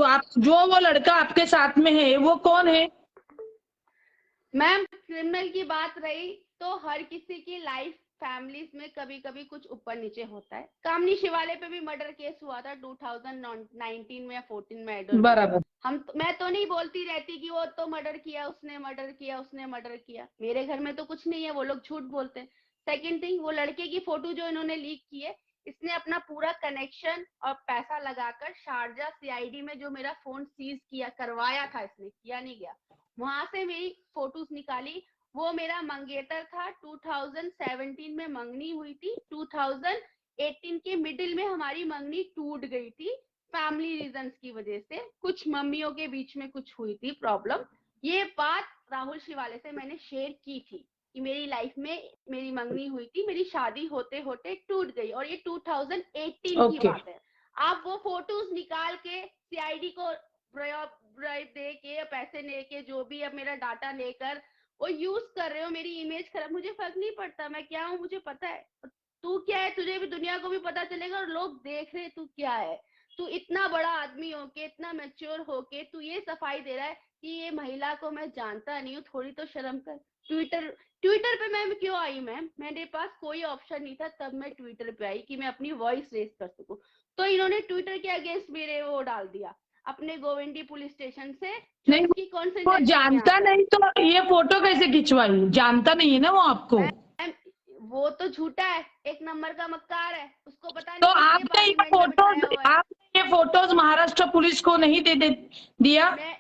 आप जो वो लड़का आपके साथ में है वो कौन है? मैम क्रिमिनल की बात रही तो हर किसी की लाइफ फैमिलीज में कभी कभी कुछ ऊपर नीचे होता है। कामनी शिवालय पे भी मर्डर केस हुआ था 2019 में या 14 में, आई डोंट नो। बराबर। मैं तो नहीं बोलती रहती कि वो तो मर्डर किया, उसने मर्डर किया, उसने मर्डर किया, मेरे घर में तो कुछ नहीं है, वो लोग झूठ बोलते हैं। सेकंड थिंग, वो लड़के की फोटो जो इन्होंने लीक की है, इसने अपना पूरा कनेक्शन और पैसा लगाकर शारजा सीआईडी में जो मेरा फोन सीज किया करवाया था, इसने किया नहीं गया, वहां से मेरी फोटोज निकाली। वो मेरा मंगेतर था, 2017 में मंगनी हुई थी, 2018 के मिडिल में हमारी मंगनी टूट गई थी, फैमिली रीजंस की वजह से, कुछ मम्मियों के बीच में कुछ हुई थी प्रॉब्लम। ये बात राहुल शिवाले से मैंने शेयर की थी कि मेरी लाइफ में मेरी मंगनी हुई थी, मेरी शादी होते होते टूट गई, और ये 2018 की ओके। बात है। आप वो फोटोज निकाल के सीआईडी को ब्राइब दे के, पैसे लेके, जो भी अब मेरा डाटा लेकर वो यूज कर रहे हो, मेरी इमेज खराब, मुझे फर्क नहीं पड़ता, मैं क्या हूँ मुझे पता है, तू क्या है तुझे भी दुनिया को भी पता चलेगा, और लोग देख रहे तू क्या है। तू इतना बड़ा आदमी होके, इतना मैच्योर होके तू ये सफाई दे रहा है कि ये महिला को मैं जानता नहीं हूँ, थोड़ी तो शर्म कर। ट्विटर ट्विटर पे मैं क्यों आई मैम, मेरे पास कोई ऑप्शन नहीं था, तब मैं ट्विटर पे आई कि मैं अपनी वॉइस रेज कर सकूं। तो इन्होंने ट्विटर के अगेंस्ट मेरे वो डाल दिया अपने गोविंदी पुलिस स्टेशन से, जो नहीं, इसकी वो कॉन्सेंट्रेशन में जानता आता है। नहीं तो ये फोटो कैसे खिंचवाई? जानता नहीं है ना वो आपको। मैम वो तो झूठा है, एक नंबर का मक्कार है, उसको पता तो नहीं किसके आपने ये पार्लियामेंट में बिठाया फोटोज हुआ है। आपने ये फोटोज महाराष्ट्र पुलिस को नहीं दिया? मैं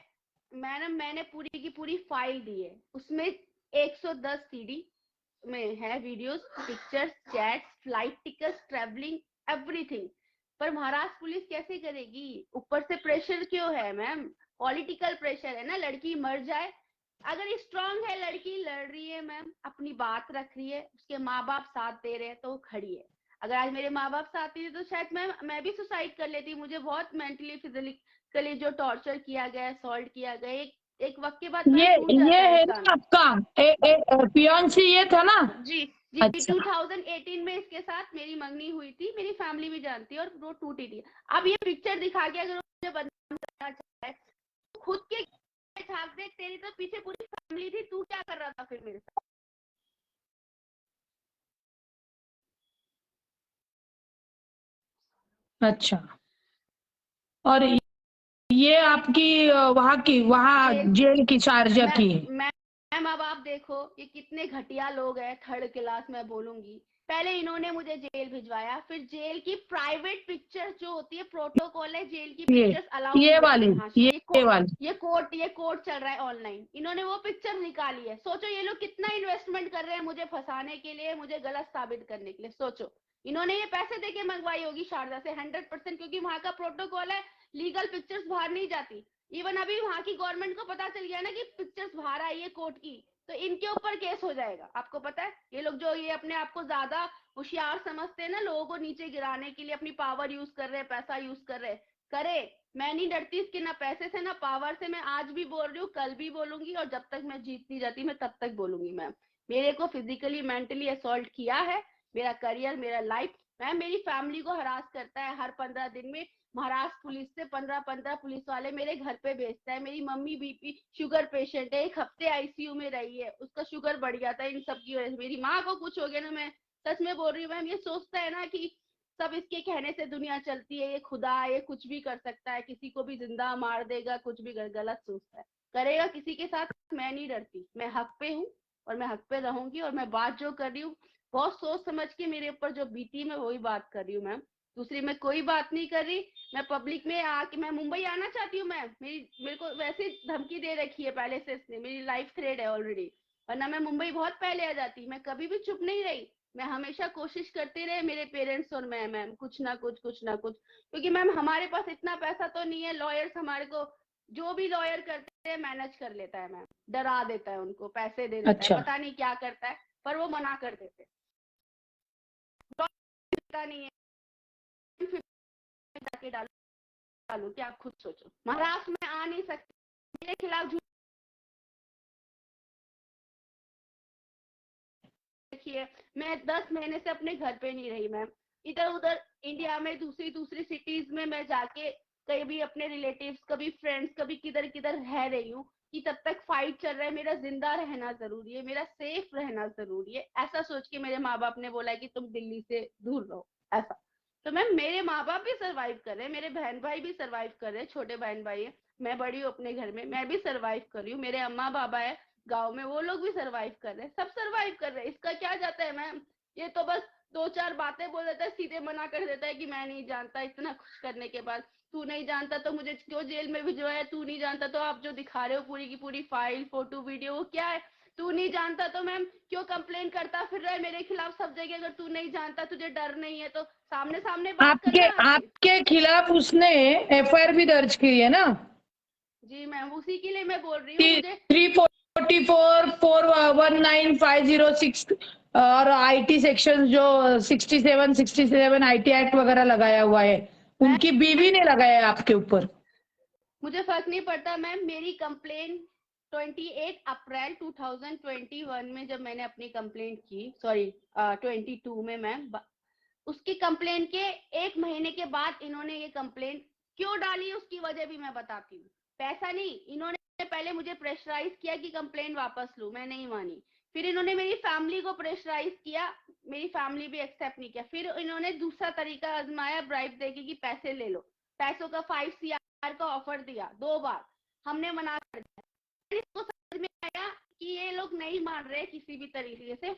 मैडम मैंने पूरी की पूरी फाइल दी है, उसमें 110 सीडी में है, videos, pictures, chats, flight tickets, travelling, everything. पर महाराष्ट्र पुलिस कैसे करेगी, ऊपर से प्रेशर क्यों है मैम, पॉलिटिकल प्रेशर है ना, लड़की मर जाए। अगर स्ट्रांग है लड़की, लड़ रही है मैम, अपनी बात रख रही है, उसके माँ बाप साथ दे रहे हैं तो वो खड़ी है। अगर आज मेरे माँ बाप साथ नहीं थे तो शायद मैं भी सुसाइड कर लेती, मुझे बहुत मेंटली फिजिकली जो टॉर्चर किया गया, असॉल्ट किया गया, एक वक्त के बाद मैम टूट ये जाता है है इंसान। ना आपका पियोन्सी ये था ना? जी जी, अच्छा। 2018 में इसके साथ मेरी मंगनी हुई थी, मेरी फैमिली भी जानती है, और वो टूटी थी। अब ये पिक्चर दिखा के अगर मुझे बदनाम करना चाहे, तो खुद के झांक देख, तेरी तो पीछे पूरी फैमिली थी, तू क्या कर रहा था फिर मेरे साथ। अच्छा। और ये आपकी वहाँ जेल जेल की, शारजा मैं की है? मैम अब आप देखो ये कितने घटिया लोग हैं, थर्ड क्लास मैं बोलूंगी। पहले इन्होंने मुझे जेल भिजवाया, फिर जेल की प्राइवेट पिक्चर जो होती है, प्रोटोकॉल है, जेल की ये पिक्चर्स अलाउड ये नहीं वाली, है। हाँ ये वाली। ये कोर्ट चल रहा है ऑनलाइन, इन्होंने वो पिक्चर निकाली है। सोचो ये लोग कितना इन्वेस्टमेंट कर रहे हैं मुझे फंसाने के लिए, मुझे गलत साबित करने के लिए। सोचो इन्होंने ये पैसे देके मंगवाई होगी शारदा से 100%, क्योंकि वहां का प्रोटोकॉल है, लीगल पिक्चर्स बाहर नहीं जाती। इवन अभी वहां की गवर्नमेंट को पता चल गया ना कि पिक्चर्स बाहर आई है कोर्ट की, तो इनके ऊपर केस हो जाएगा। आपको पता है ये लोग जो ये अपने आप को ज्यादा होशियार समझते हैं ना, लोगों को नीचे गिराने के लिए अपनी पावर यूज कर रहे हैं, पैसा यूज कर रहे हैं, करे। मैं नहीं डरती इसके, ना पैसे से ना पावर से। मैं आज भी बोल रही हूँ, कल भी बोलूंगी, और जब तक मैं जीतती जाती मैं तब तक बोलूंगी मैम। मेरे को फिजिकली मेंटली असॉल्ट किया है, मेरा करियर, मेरा लाइफ। मैम मेरी फैमिली को हरास करता है, हर 15 दिन में महाराष्ट्र पुलिस से 15 पुलिस वाले मेरे घर पे भेजता है। मेरी मम्मी बीपी शुगर पेशेंट है, 1 हफ्ते आईसीयू में रही है, उसका शुगर बढ़ गया था इन सब की वजह से। मेरी माँ को कुछ हो गया ना, मैं सच में बोल रही हूँ मैम, ये सोचता है ना कि सब इसके कहने से दुनिया चलती है, ये खुदा है, ये कुछ भी कर सकता है, किसी को भी जिंदा मार देगा, कुछ भी गलत सोचता है, करेगा किसी के साथ। मैं नहीं डरती, मैं हक पे हूँ और मैं हक पे रहूंगी। और मैं बात जो कर रही हूँ बहुत सोच समझ के, मेरे ऊपर जो बीती मैं वही बात कर रही हूँ मैम, दूसरी मैं कोई बात नहीं कर रही। मैं पब्लिक में आके मैं मुंबई आना चाहती हूँ मैम, मेरे को वैसे धमकी दे रखी है पहले से इसने, मेरी लाइफ थ्रेट है ऑलरेडी, वरना मैं मुंबई बहुत पहले आ जाती। मैं कभी भी चुप नहीं रही, मैं हमेशा कोशिश करते रहे, मेरे पेरेंट्स और मैं मैम, कुछ ना कुछ, क्योंकि मैम हमारे पास इतना पैसा तो नहीं है, लॉयर्स हमारे को जो भी लॉयर करते हैं मैनेज कर लेता है मैम, डरा देता है, उनको पैसे दे देता अच्छा। है, पता नहीं क्या करता है, पर वो मना कर देते, पता नहीं है फिर जाके डालू कि आप खुद सोचो। महाराष्ट्र में आ नहीं सकते, मेरे खिलाफ झूठ देखिए, मैं 10 महीने से अपने घर पे नहीं रही मैम, इधर उधर इंडिया में दूसरी सिटीज में मैं जाके कहीं भी अपने रिलेटिव्स, कभी फ्रेंड्स, कभी किधर किधर रह रही हूँ कि तब तक फाइट चल रहा है, मेरा जिंदा रहना जरूरी है, मेरा सेफ रहना जरूरी है, ऐसा सोच के मेरे माँ बाप ने बोला कि तुम दिल्ली से दूर रहो, ऐसा। तो मैम मेरे माँ बाप भी सर्वाइव कर रहे हैं, मेरे बहन भाई भी सर्वाइव कर रहे हैं, छोटे बहन भाई है, मैं बड़ी हूँ अपने घर में, मैं भी सर्वाइव कर रही हूँ, मेरे अम्मा बाबा है गांव में, वो लोग भी सर्वाइव कर रहे हैं, सब सर्वाइव कर रहे हैं, इसका क्या जाता है मैम। ये तो बस 2-4 बातें बोल देता है, सीधे मना कर देता है कि मैं नहीं जानता। इतना कुछ करने के बाद तू नहीं जानता तो मुझे क्यों जेल में भिजवाया, तू नहीं जानता तो आप जो दिखा रहे हो पूरी की पूरी फाइल, फोटो, वीडियो, वो क्या है? तू नहीं जानता तो मैम क्यों कंप्लेन करता फिर रहा है मेरे खिलाफ सब जगह? अगर तू नहीं जानता, तुझे डर नहीं है, तो सामने सामने बात कर आपके ना आके। आपके खिलाफ उसने एफआईआर भी दर्ज की है ना? जी मैम, उसी के लिए मैं बोल रही हूँ, मुझे 344 419 और आईटी सेक्शन जो 67 आईटी एक्ट वगैरह लगाया हुआ है, उनकी बीवी ने लगाया है आपके ऊपर। मुझे फर्क नहीं पड़ता मैम, मेरी कंप्लेन 28 अप्रैल 2021 में जब मैंने अपनी कंप्लेंट की, सॉरी 22 में मैम, उसकी कंप्लेंट के 1 महीने के बाद इन्होंने ये कंप्लेंट क्यों डाली उसकी वजह भी मैं बताती हूँ। पैसा नहीं, इन्होंने पहले मुझे प्रेशराइज किया कि कंप्लेंट वापस लूं, मैं नहीं मानी। फिर इन्होंने मेरी फैमिली को प्रेशराइज किया, मेरी फैमिली भी एक्सेप्ट नहीं किया। फिर इन्होंने दूसरा तरीका आजमाया ब्राइब देके कि पैसे ले लो, पैसों का 5 CR का ऑफर दिया 2 बार, हमने मना कर दिया। इसको समझ में आया कि ये लोग नहीं मान रहे किसी भी तरीके से,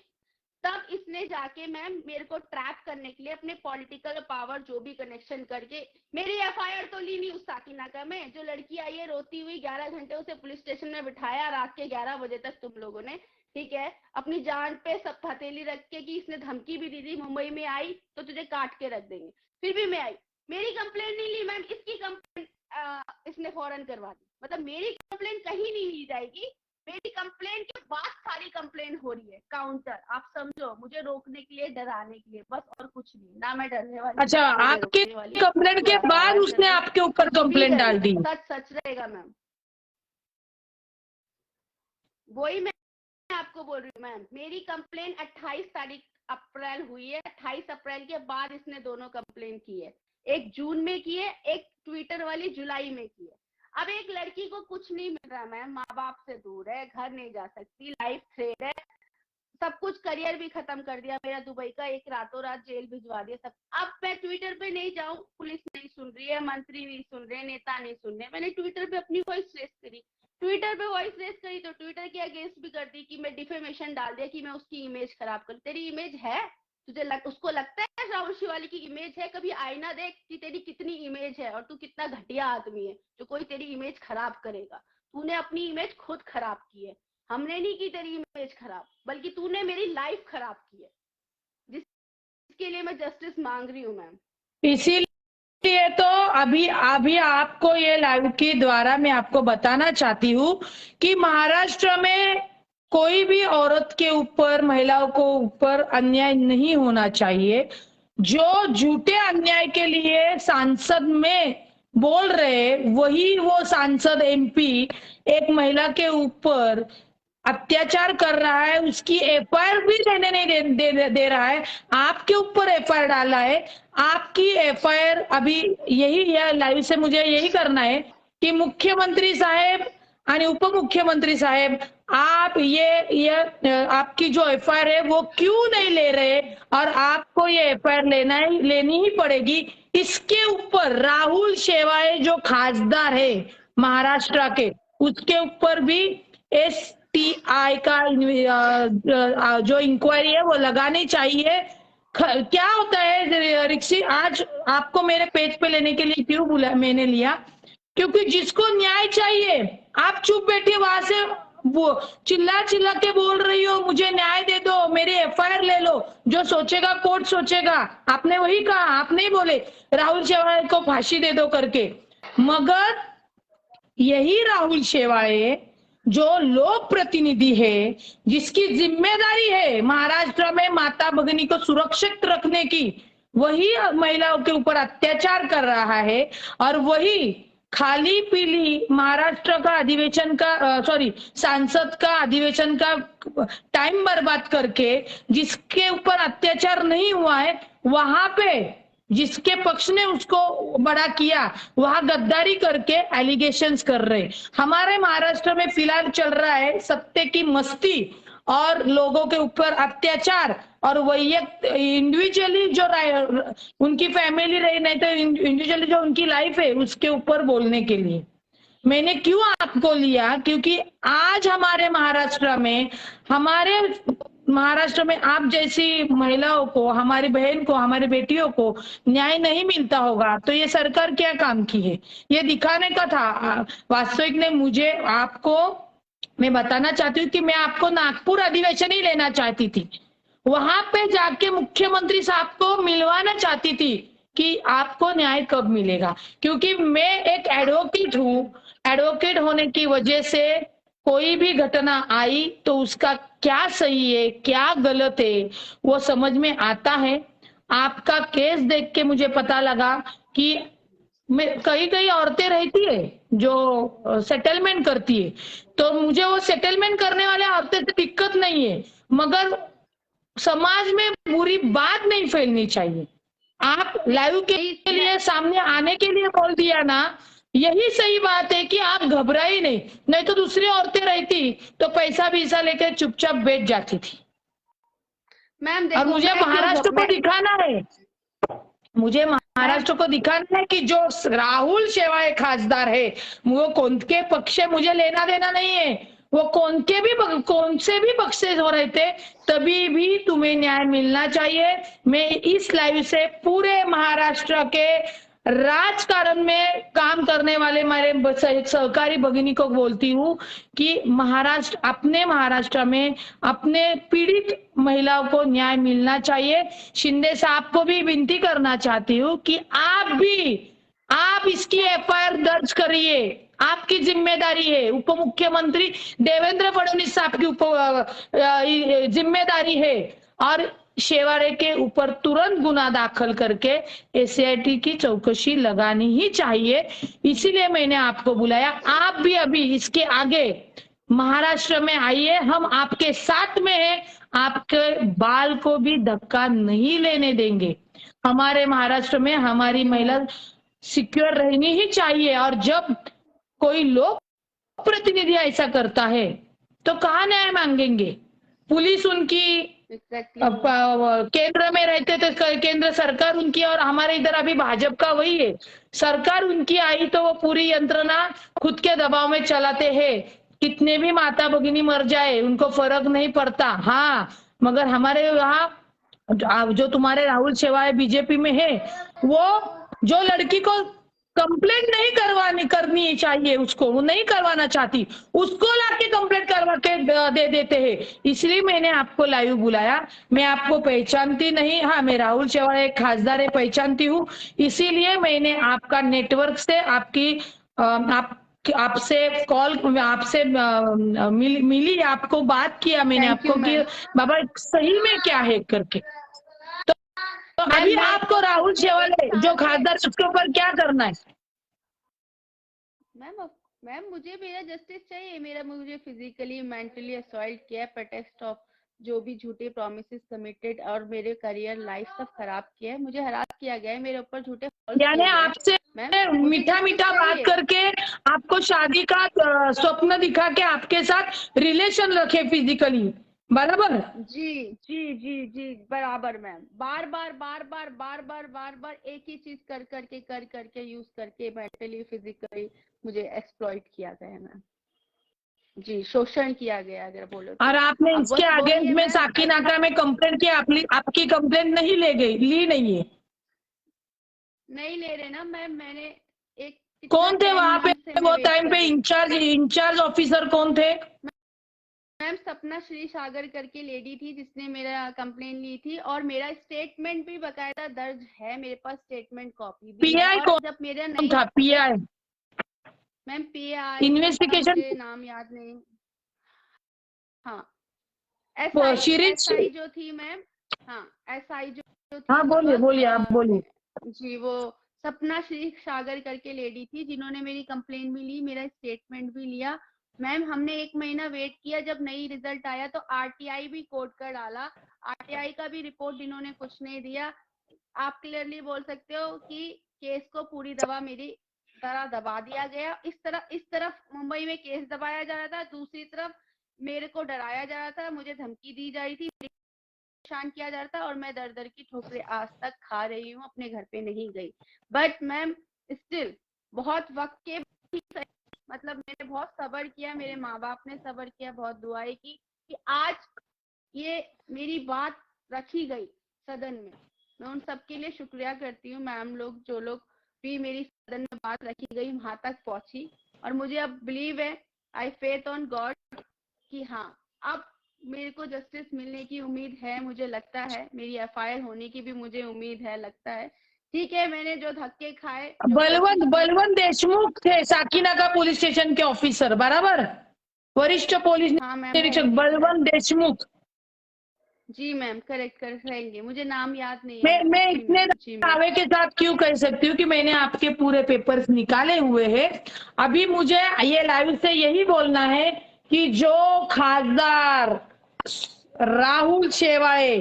तब इसने जाके मैम मेरे को ट्रैप करने के लिए अपने पॉलिटिकल पावर जो भी कनेक्शन करके मेरी एफआईआर तो ली नहीं उस साकिना में। जो लड़की आई है रोती हुई, 11 घंटे उसे पुलिस स्टेशन में बिठाया रात के 11 बजे तक तुम लोगों ने, ठीक है, अपनी जान पे सब हथेली रख के कि इसने धमकी भी दी थी मुंबई में आई तो तुझे काट के रख देंगे, फिर भी मैं आई। मेरी कंप्लेंट नहीं ली मैम, इसकी कंप्लेंट इसने फौरन करवा दी। मतलब मेरी कंप्लेंट कहीं नहीं ली जाएगी, मेरी कंप्लेंट के बाद सारी कंप्लेंट हो रही है काउंटर। आप समझो, मुझे रोकने के लिए, डराने के लिए, बस और कुछ नहीं। ना मैं डरने वाली, अच्छा, ना मैं आपके रोकने वाली, कंप्लेंट के बाद उसने आपके ऊपर कंप्लेंट डाल दी? सच सच रहेगा मैम, वही मैं आपको बोल रही हूँ मैम। मेरी कंप्लेंट 28 अप्रैल हुई है, 28 अप्रैल के बाद इसने दोनों कंप्लेंट की है, एक जून में की है, एक ट्विटर वाली जुलाई में की है। अब एक लड़की को कुछ नहीं मिल रहा मैम, माँ बाप से दूर है, घर नहीं जा सकती, लाइफ थ्रेट है, सब कुछ, करियर भी खत्म कर दिया मेरा दुबई का, एक रातों रात जेल भिजवा दिया सब। अब मैं ट्विटर पे नहीं जाऊं, पुलिस नहीं सुन रही है, मंत्री नहीं सुन रहे, नेता नहीं सुन रहे, मैंने ट्विटर पे अपनी वॉइस रेस करी, ट्विटर पे वॉइस रेस करी तो ट्विटर के अगेंस्ट भी कर दी कि मैं डिफेमेशन डाल दिया कि मैं उसकी इमेज खराब कर। तेरी इमेज है? तुझे उसको लगता है राहुल शिवाली की इमेज है? कभी आईना देख कि तेरी कितनी इमेज है और तू कितना घटिया आदमी है जो कोई तेरी इमेज खराब करेगा। तूने अपनी इमेज खुद खराब की है, हमने नहीं की तेरी इमेज खराब, बल्कि तूने मेरी लाइफ खराब की है, जिसके लिए मैं जस्टिस मांग रही हूँ मैम। इसीलिए तो अभी अभी आपको ये लाइव के द्वारा मैं आपको बताना चाहती हूँ कि महाराष्ट्र में कोई भी औरत के ऊपर, महिलाओं को ऊपर अन्याय नहीं होना चाहिए। जो झूठे अन्याय के लिए सांसद में बोल रहे, वही वो सांसद MP एक महिला के ऊपर अत्याचार कर रहा है उसकी एफआईआर भी लेने नहीं दे रहा है, आपके ऊपर एफआईआर डाला है। आपकी एफआईआर अभी यही है, लाइव से मुझे यही करना है कि मुख्यमंत्री साहेब आणि उपमुख्यमंत्री साहेब, आप ये आपकी जो एफआईआर है वो क्यों नहीं ले रहे, और आपको ये एफआईआर लेनी ही पड़ेगी। इसके ऊपर राहुल शेवाळे जो खासदार है महाराष्ट्र के, उसके ऊपर भी STI का जो इंक्वायरी है वो लगानी चाहिए। क्या होता है रिक्सी, आज आपको मेरे पेज पे लेने के लिए क्यों मैंने लिया, क्योंकि जिसको न्याय चाहिए आप चुप बैठे वहां से वो चिल्ला चिल्ला के बोल रही हो मुझे न्याय दे दो, मेरी एफआईआर ले लो, जो सोचेगा कोर्ट सोचेगा। आपने वही कहा, आप नहीं बोले राहुल शेवाळे को फांसी दे दो करके, मगर यही राहुल शेवाळे जो लोक प्रतिनिधि है, जिसकी जिम्मेदारी है महाराष्ट्र में माता भगिनी को सुरक्षित रखने की, वही महिलाओं के ऊपर अत्याचार कर रहा है। और वही खाली पीली महाराष्ट्र का अधिवेशन का सांसद का अधिवेशन का टाइम बर्बाद करके, जिसके ऊपर अत्याचार नहीं हुआ है वहां पे जिसके पक्ष ने उसको बड़ा किया वहां गद्दारी करके एलिगेशंस कर रहे। हमारे महाराष्ट्र में फिलहाल चल रहा है सत्ते की मस्ती और लोगों के ऊपर अत्याचार, और इंडिविजुअली जो उनकी फैमिली रही, नहीं तो इंडिविजुअली जो उनकी लाइफ है उसके ऊपर बोलने के लिए मैंने क्यों आपको लिया, क्योंकि आज हमारे महाराष्ट्र में आप जैसी महिलाओं को, हमारी बहन को, हमारी बेटियों को न्याय नहीं मिलता होगा तो ये सरकार क्या काम की है, ये दिखाने का था। वास्तविक ने मुझे आपको मैं बताना चाहती हूँ कि मैं आपको नागपुर अधिवेशन ही लेना चाहती थी, वहां पे जाके मुख्यमंत्री साहब को मिलवाना चाहती थी कि आपको न्याय कब मिलेगा, क्योंकि मैं एक एडवोकेट हूँ। एडवोकेट होने की वजह से कोई भी घटना आई तो उसका क्या सही है क्या गलत है वो समझ में आता है। आपका केस देख के मुझे पता लगा कि कई औरतें रहती है जो सेटलमेंट करती है, तो मुझे वो सेटलमेंट करने वाले औरतें से दिक्कत नहीं है, मगर समाज में बुरी बात नहीं फैलनी चाहिए। आप लाइव के लिए सामने आने के लिए बोल दिया ना, यही सही बात है कि आप घबराई नहीं तो दूसरी औरतें रहती तो पैसा वैसा लेकर चुपचाप बैठ जाती थी। मैम और मुझे महाराष्ट्र को दिखाना है, मुझे महाराष्ट्र को दिखाना है कि जो राहुल शेवाळे खासदार है वो कौन के पक्ष से मुझे लेना देना नहीं है, वो कौन से भी पक्ष से हो रहे थे, तभी भी तुम्हें न्याय मिलना चाहिए। मैं इस लाइव से पूरे महाराष्ट्र के राजकारण में काम करने वाले हमारे सहकारी भगिनी को बोलती हूँ कि अपने महाराष्ट्र में अपने पीड़ित महिलाओं को न्याय मिलना चाहिए। शिंदे साहब को भी विनती करना चाहती हूँ कि आप इसकी एफआईआर दर्ज करिए, आपकी जिम्मेदारी है। उप मुख्यमंत्री देवेंद्र फडणवीस साहब की जिम्मेदारी है, और शेवाळे के ऊपर तुरंत गुना दाखल करके एसआईटी की चौकसी लगानी ही चाहिए। इसीलिए मैंने आपको बुलाया। आप भी अभी इसके आगे महाराष्ट्र में आइए, हम आपके साथ में हैं, आपके बाल को भी धक्का नहीं लेने देंगे। हमारे महाराष्ट्र में हमारी महिला सिक्योर रहनी ही चाहिए, और जब कोई लोक प्रतिनिधि ऐसा करता है तो कहाँ न्याय मांगेंगे। पुलिस उनकी केंद्र में रहते थे, केंद्र सरकार उनकी, और हमारे इधर अभी भाजपा का वही है, सरकार उनकी आई तो वो पूरी यंत्रणा खुद के दबाव में चलाते हैं। कितने भी माता भगिनी मर जाए उनको फर्क नहीं पड़ता। हाँ, मगर हमारे यहाँ जो तुम्हारे राहुल शेवाळे बीजेपी में है, वो जो लड़की को कंप्लेंट नहीं करनी चाहिए, उसको वो नहीं करवाना चाहती, उसको लाके कंप्लेंट करवा के दे देते हैं। इसलिए मैंने आपको लाइव बुलाया। मैं आपको पहचानती नहीं, हाँ मैं राहुल शेवाळे खासदार है, पहचानती हूँ, इसीलिए मैंने आपका नेटवर्क से आपसे कॉल आपसे मिली, आपको बात किया मैंने आपको कि बाबा सही में क्या है करके। तो अभी आपको राहुल शेवाळे जो खासदार उसके ऊपर क्या करना है? मैम मैम मुझे मेरा जस्टिस चाहिए। मेरा मुझे फिजिकली मेंटली असॉल्ट किया, प्रोटेस्ट ऑफ जो भी झूठे प्रोमिसेस कमिटेड और मेरे करियर लाइफ सब खराब किया है। मुझे हरास किया गया है, मेरे ऊपर झूठे फॉल्स यानी किए गए हैं। आपसे मैम मुझे मीठा जस्टिस मीठा बात चाहिए। करके आपको शादी का स्वप्न दिखा के आपके साथ रिलेशन रखे फिजिकली, बराबर? जी जी जी जी बराबर मैम। बार बार बार बार बार बार बार बार एक ही चीज कर करके यूज करके मेंटली फिजिकली मुझे एक्सप्लॉइट किया गया है मैम। जी शोषण किया गया अगर बोलो तो। और आपने अब इसके बस अगेंस्ट बोलिए में मैम। साकीनाका में कंप्लेंट की, आपकी कंप्लेंट नहीं ली नहीं है? नहीं ले रहे ना मैम। मैंने एक कितना कौन थे 10 वहां पे मंथ से मैं वो वेट टाइम कर पे? रही हूँ। इंचार्ज ऑफिसर कौन थे? मैम सपना श्री सागर करके लेडी थी जिसने मेरा कंप्लेन ली थी, और मेरा स्टेटमेंट भी बकायदा दर्ज है मेरे पास, स्टेटमेंट कॉपी भी है। पीआई और जब मेरा कौन नहीं था? पीआई मैम पीआई का इन्वेस्टिगेशन मुझे नाम याद नहीं। हाँ एसआई शिरीष। एसआई जो थी मैम। हाँ एसआई जो थी हाँ उस बोलिए वक्त बोलिए, आप बोलिए। जी वो सपना श्री सागर करके लेडी थी जिन्होंने मेरी कंप्लेन भी ली, मेरा स्टेटमेंट भी लिया। मैम हमने 1 महीना वेट किया, जब नई रिजल्ट आया तो आरटीआई भी कोर्ट कर डाला। आरटीआई का भी रिपोर्ट इन्होंने कुछ नहीं दिया। आप क्लियरली बोल सकते हो कि केस को पूरी दवा मेरी तरह दबा दिया गया। इस तरफ मुंबई में केस दबाया जा रहा था, दूसरी तरफ मेरे को डराया जा रहा था, मुझे धमकी दी जा रही थी, परेशान किया जा रहा था, और मैं दर दर की ठोकरें आज तक खा रही हूँ, अपने घर पे नहीं गई। बट मैम स्टिल बहुत वक्त के मतलब मैंने बहुत सब्र किया, मेरे माँ बाप ने सब्र किया, बहुत दुआएं की कि आज ये मेरी बात रखी गई सदन में। मैं उन सबके लिए शुक्रिया करती हूँ। मैम लोग जो लोग भी मेरी सदन में बात रखी गई वहां तक पहुंची, और मुझे अब बिलीव है, आई फेथ ऑन गॉड कि हाँ अब मेरे को जस्टिस मिलने की उम्मीद है। मुझे लगता है मेरी एफआईआर होने की भी मुझे उम्मीद है, लगता है। ठीक है मैंने जो धक्के खाए, जो कोशिश की। बलवंत देशमुख थे साकीनाका पुलिस स्टेशन के ऑफिसर, बराबर? वरिष्ठ पुलिस हाँ मैम निरीक्षक रहेंगे करेक्ट। बलवंत देशमुख। जी मैम करेक्ट कर रहेंगे, मुझे नाम याद नहीं है मैम। मैं जी इतने मैम जी मैम। दावे के साथ क्यों कह सकती हूँ कि मैंने आपके पूरे पेपर्स निकाले हुए हैं। अभी मुझे ये लाइव से यही बोलना है कि जो खासदार राहुल शेवाळे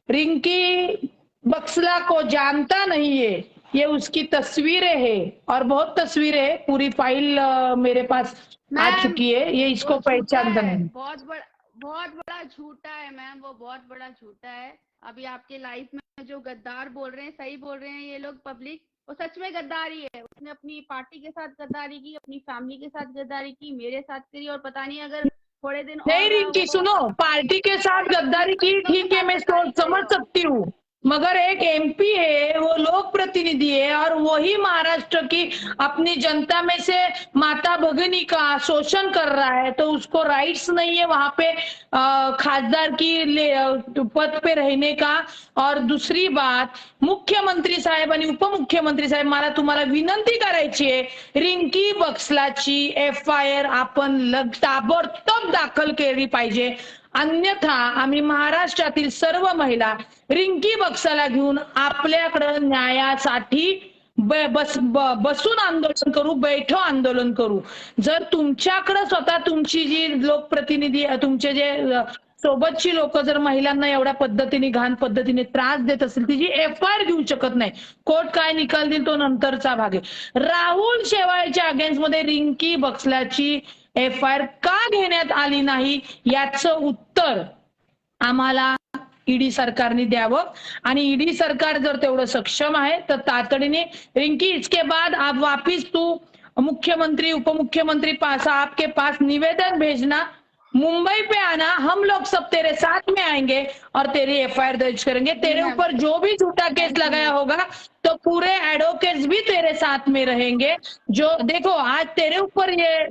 रिंकी बक्सला को जानता नहीं है, ये उसकी तस्वीरें है, और बहुत तस्वीरें है, पूरी फाइल मेरे पास आ मैम चुकी है, ये वो इसको झूठा पहचानता है, नहीं। बहुत बड़ा झूठा है मैम, वो बहुत बड़ा झूठा है। अभी आपके लाइफ में जो गद्दार बोल रहे हैं, सही बोल रहे हैं ये लोग पब्लिक, वो सच में गद्दारी है। उसने अपनी पार्टी के साथ गद्दारी की, अपनी फैमिली के साथ गद्दारी की, मेरे साथ करी, और पता नहीं अगर थोड़े दिन नहीं और रहा रिंकी वो सुनो, पार्टी के साथ गद्दारी की के ठीक है, साथ मैं गद्दारी सोच समझ करे हो। सकती हूँ, मगर एक एमपी है, वो लोक प्रतिनिधि है, और वही महाराष्ट्र की अपनी जनता में से माता भगिनी का शोषण कर रहा है, तो उसको राइट्स नहीं है वहां पे खासदार की पद पे रहने का। और दूसरी बात, मुख्यमंत्री साहेब आणि उपमुख्यमंत्री साहेब, मला तुम्हाला विनंती करायची आहे, रिंकी बक्सलाची एफआयआर आपण ताबडतोब दाखल केली पाहिजे, अन्यथा आम्ही महाराष्ट्रातील सर्व महिला रिंकी बक्साला घेऊन आपल्याकडे न्यायासाठी बसून आंदोलन करू, बैठो आंदोलन करू। जर तुमच्याकडे स्वतः तुमची जी लोकप्रतिनिधी, तुमचे जे सोबतची लोक जर महिलांना एवढ्या पद्धतीने घाण पद्धतीने त्रास देत असेल, तिची एफआयआर घेऊ शकत नाही, कोर्ट काय निकाल देईल तो नंतरचा भाग आहे। राहुल शेवाळेच्या अगेन्स्ट मध्ये रिंकी बक्सलाची एफआयआर का घेण्यात आली नाही, याचं उत्तर आम्हाला ईडी सरकारने द्यावं, आणि ईडी सरकार जर तेवढं सक्षम आहे तर तातडीने रिंकी इसके बाद आप वापिस तू मुख्यमंत्री उपमुख्यमंत्री पास आपके पास निवेदन भेजना, मुंबई पे आना, हम लोग सब तेरे साथ में आएंगे और तेरी एफआईआर दर्ज करेंगे, तेरे मैम ऊपर जो भी झूठा केस थैंक यू लगाया मैम। होगा तो पूरे एडवोकेट्स भी तेरे साथ में रहेंगे। जो देखो आज तेरे ऊपर ये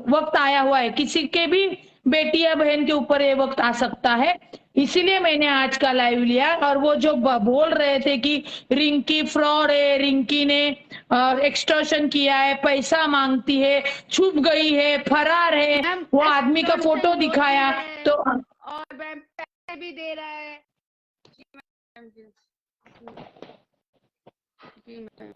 वक्त आया हुआ है, किसी के भी बेटी या बहन के ऊपर ये वक्त आ सकता है, इसीलिए मैंने आज का लाइव लिया। और वो जो बोल रहे थे कि रिंकी फ्रॉड है, रिंकी ने एक्सटॉर्शन किया है, पैसा मांगती है, छुप गई है, फरार है, मैम वो आदमी का फोटो extortion दिखाया होती है, तो और मैम पैसे भी दे रहा है। जी मैम जी जी मैम।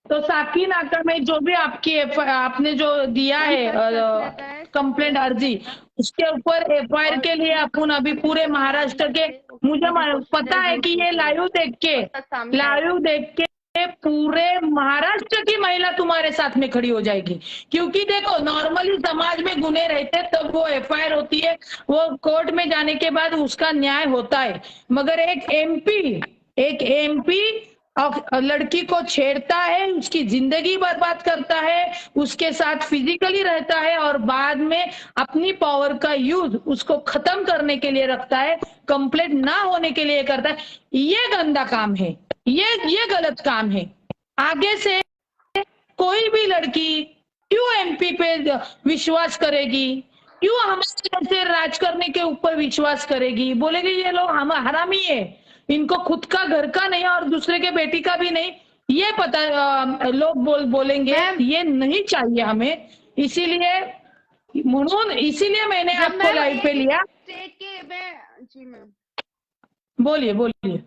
तो साकीनाका में जो भी आपने जो दिया मैम, है सच रहता है, सच कंप्लेंट रहता अर्जी, है। उसके ऊपर एफआईआर और के लिए अपन अभी पूरे महाराष्ट्र के, मुझे पता है कि ये लाइव देख के पूरे महाराष्ट्र की महिला तुम्हारे साथ में खड़ी हो जाएगी। क्योंकि देखो नॉर्मली समाज में गुने रहते तब वो एफआईआर होती है, वो कोर्ट में जाने के बाद उसका न्याय होता है। मगर एक एमपी लड़की को छेड़ता है, उसकी जिंदगी बर्बाद करता है, उसके साथ फिजिकली रहता है और बाद में अपनी पावर का यूज उसको खत्म करने के लिए रखता है, कंप्लेंट ना होने के लिए करता है। ये गंदा काम है, ये गलत काम है। आगे से कोई भी लड़की क्यों एमपी पे विश्वास करेगी, क्यों हमारे जैसे राज करने के ऊपर विश्वास करेगी? बोलेगी ये लोग हम हरामी है, इनको खुद का घर का नहीं और दूसरे के बेटी का भी नहीं, ये पता लोग बोलेंगे। मैम, ये नहीं चाहिए हमें। इसीलिए मैंने जब आपको मैम लाइव पे एक लिया। स्टेट के मैं जी मैम, बोलिए बोलिए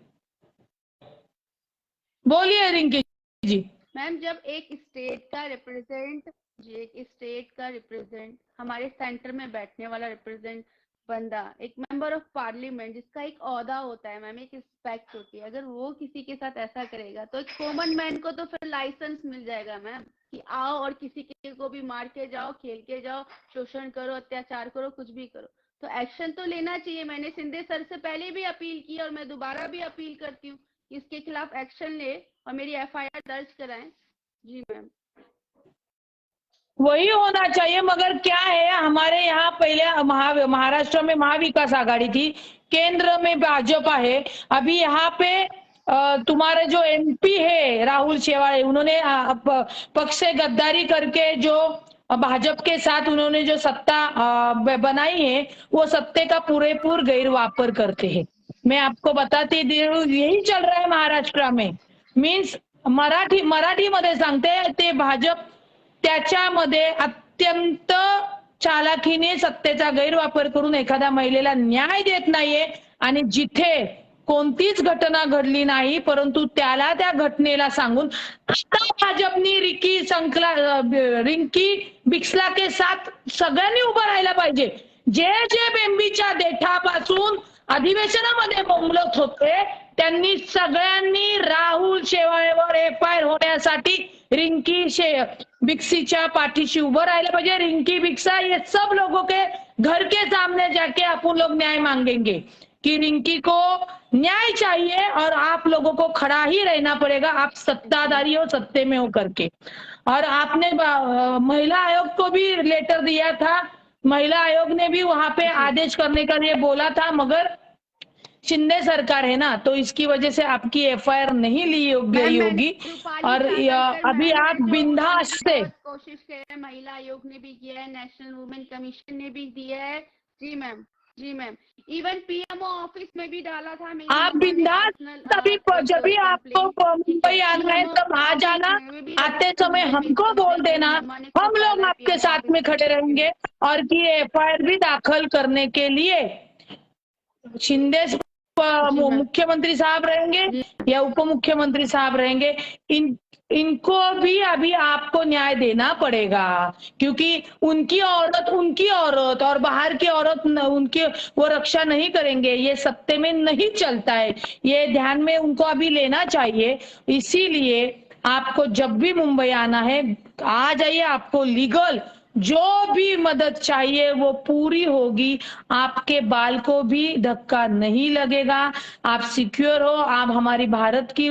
बोलिए रिंकी जी। मैम जब एक स्टेट का रिप्रेजेंट हमारे सेंटर में बैठने वाला रिप्रेजेंट बंदा, एक मेंबर ऑफ पार्लियामेंट जिसका एक ओहदा होता है मैम, एक रिस्पेक्ट होती है, अगर वो किसी के साथ ऐसा करेगा तो एक कॉमन मैन को तो फिर लाइसेंस मिल जाएगा मैम कि आओ और किसी के को भी मार के जाओ, खेल के जाओ, शोषण करो, अत्याचार करो, कुछ भी करो। तो एक्शन तो लेना चाहिए। मैंने शिंदे सर से पहले भी अपील की और मैं दोबारा भी अपील करती हूँ कि इसके खिलाफ एक्शन ले और मेरी एफआईआर दर्ज कराएं। जी मैम। वही होना चाहिए। मगर क्या है, हमारे यहाँ पहले महाराष्ट्र में महाविकास आघाड़ी थी, केंद्र में भाजपा है। अभी यहाँ पे तुम्हारे जो एमपी है राहुल शेवाळे, उन्होंने पक्ष से गद्दारी करके जो भाजपा के साथ उन्होंने जो सत्ता बनाई है, वो सत्ते का पूरेपूर गैरवापर करते हैं। मैं आपको बताती हूँ, यही चल रहा है महाराष्ट्र में। मीन्स मराठीमध्ये सांगते ते भाजप त्याच्यामध्ये अत्यंत चालाखीने सत्तेचा गैरवापर करून एखाद्या महिलेला न्याय देत नाहीये आणि जिथे कोणतीच घटना घडली नाही परंतु त्याला त्या घटनेला सांगून आता भाजपनी रिंकी बिक्सला के साथ सगळ्यांनी उभं राहायला पाहिजे। जे जे बेंबीच्या देठापासून अधिवेशनामध्ये बोंबलत होते त्यांनी सगळ्यांनी राहुल शेवाळेवर एफआयआर होण्यासाठी बिक्सीच्या पाठीशी उभं राहायला पाहिजे। रिंकी बिक्सा, ये सब लोगों के घर के सामने जाके अपन लोग न्याय मांगेंगे कि रिंकी को न्याय चाहिए और आप लोगों को खड़ा ही रहना पड़ेगा। आप सत्ताधारी हो, सत्ते में हो करके। और आपने महिला आयोग को भी लेटर दिया था, महिला आयोग ने भी वहां पे आदेश करने का लिए बोला था, मगर शिंदे सरकार है ना, तो इसकी वजह से आपकी एफआईआर नहीं ली गई होगी। और अभी आप बिंदास से कोशिश किया है, महिला आयोग ने भी किया है, नेशनल वुमेन कमीशन ने भी दिया है। जी मैम, जी मैम, इवन पीएमओ ऑफिस में भी डाला था। आप बिंदास, तभी जब भी आपको मुंबई आना है तब आ जाना, आते समय हमको बोल देना, हम लोग आपके साथ में खड़े रहेंगे। और कि एफआईआर भी दाखिल करने के लिए शिंदे मुख्यमंत्री साहब रहेंगे या उप मुख्यमंत्री साहब रहेंगे, इनको भी अभी आपको न्याय देना पड़ेगा। क्योंकि उनकी औरत और बाहर की औरत उनकी वो रक्षा नहीं करेंगे, ये सत्ते में नहीं चलता है, ये ध्यान में उनको अभी लेना चाहिए। इसीलिए आपको जब भी मुंबई आना है आ जाइए, आपको लीगल जो भी मदद चाहिए वो पूरी होगी। आपके बाल को भी धक्का नहीं लगेगा, आप सिक्योर हो, आप हमारी भारत की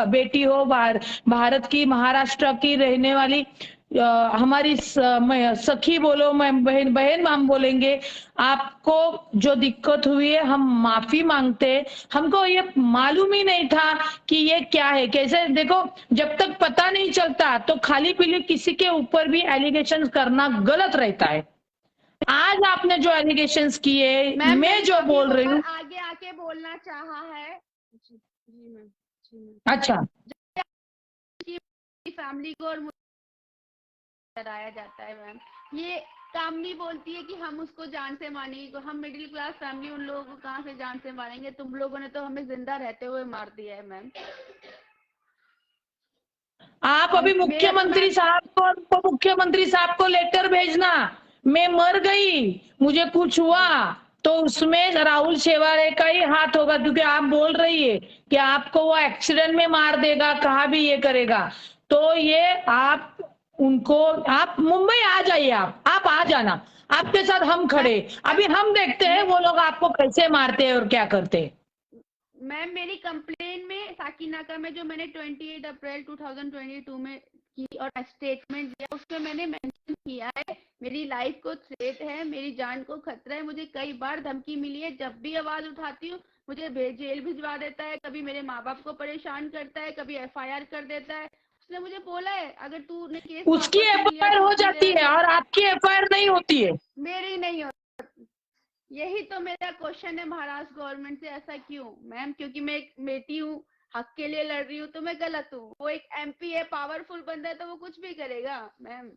बेटी हो, भारत की महाराष्ट्र की रहने वाली हमारी सखी बोलो, मैं बहन हम बोलेंगे। आपको जो दिक्कत हुई है हम माफी मांगते हैं। हमको ये मालूम ही नहीं था कि ये क्या है कैसे। देखो जब तक पता नहीं चलता तो खाली पीली किसी के ऊपर भी एलिगेशन करना गलत रहता है। आज आपने जो एलिगेशंस किए, मैं जो बोल रही हूँ, आगे आके बोलना चाहा है। जी मैम, अच्छा, फैमिली को और डराया जाता है मैम। ये कामनी बोलती है कि हम उसको जान से मारेंगे, हम मिडिल क्लास फैमिली उन लोगों को कहाँ से जान से मारेंगे, तुम लोगों ने तो हमें जिंदा रहते हुए मार दिया है मैम। आप अभी मेरा मुख्यमंत्री साहब को और उप मुख्यमंत्री साहब को लेटर भेजना, मैं मर गई, मुझे कुछ हुआ, तो उसमें राहुल शेवारे का ही हाथ होगा, क्योंकि आप बोल रही है कि आपको वो एक्सीडेंट में मार देगा, कहा भी ये करेगा। तो ये आप उनको, आप मुंबई आ जाइए, आप आ जाना, आपके साथ हम खड़े, अभी हम देखते हैं वो लोग आपको कैसे मारते हैं और क्या करते हैं। मैम मेरी कंप्लेन में साकीनाका में जो मैंने 28 अप्रैल 2022 में की और स्टेटमेंट दिया, उसमें मैंने मेंशन किया है मेरी लाइफ को थ्रेट है, मेरी जान को खतरा है, मुझे कई बार धमकी मिली है, जब भी आवाज उठाती हूँ मुझे जेल भिजवा देता है, कभी मेरे माँ बाप को परेशान करता है, कभी FIR कर देता है। उसने मुझे बोला है अगर तूने केस उसकी वापस नहीं लिया FIR तो हो तू जाती है रहेगा। और आपकी FIR नहीं होती है। मेरी नहीं हो, यही तो मेरा क्वेश्चन है महाराष्ट्र गवर्नमेंट से, ऐसा क्यों मैम? क्योंकि मैं एक बेटी हूँ, हक के लिए लड़ रही हूँ, तो मैं गलत हूँ? वो एक MP है, पावरफुल बंदा है, तो वो कुछ भी करेगा मैम।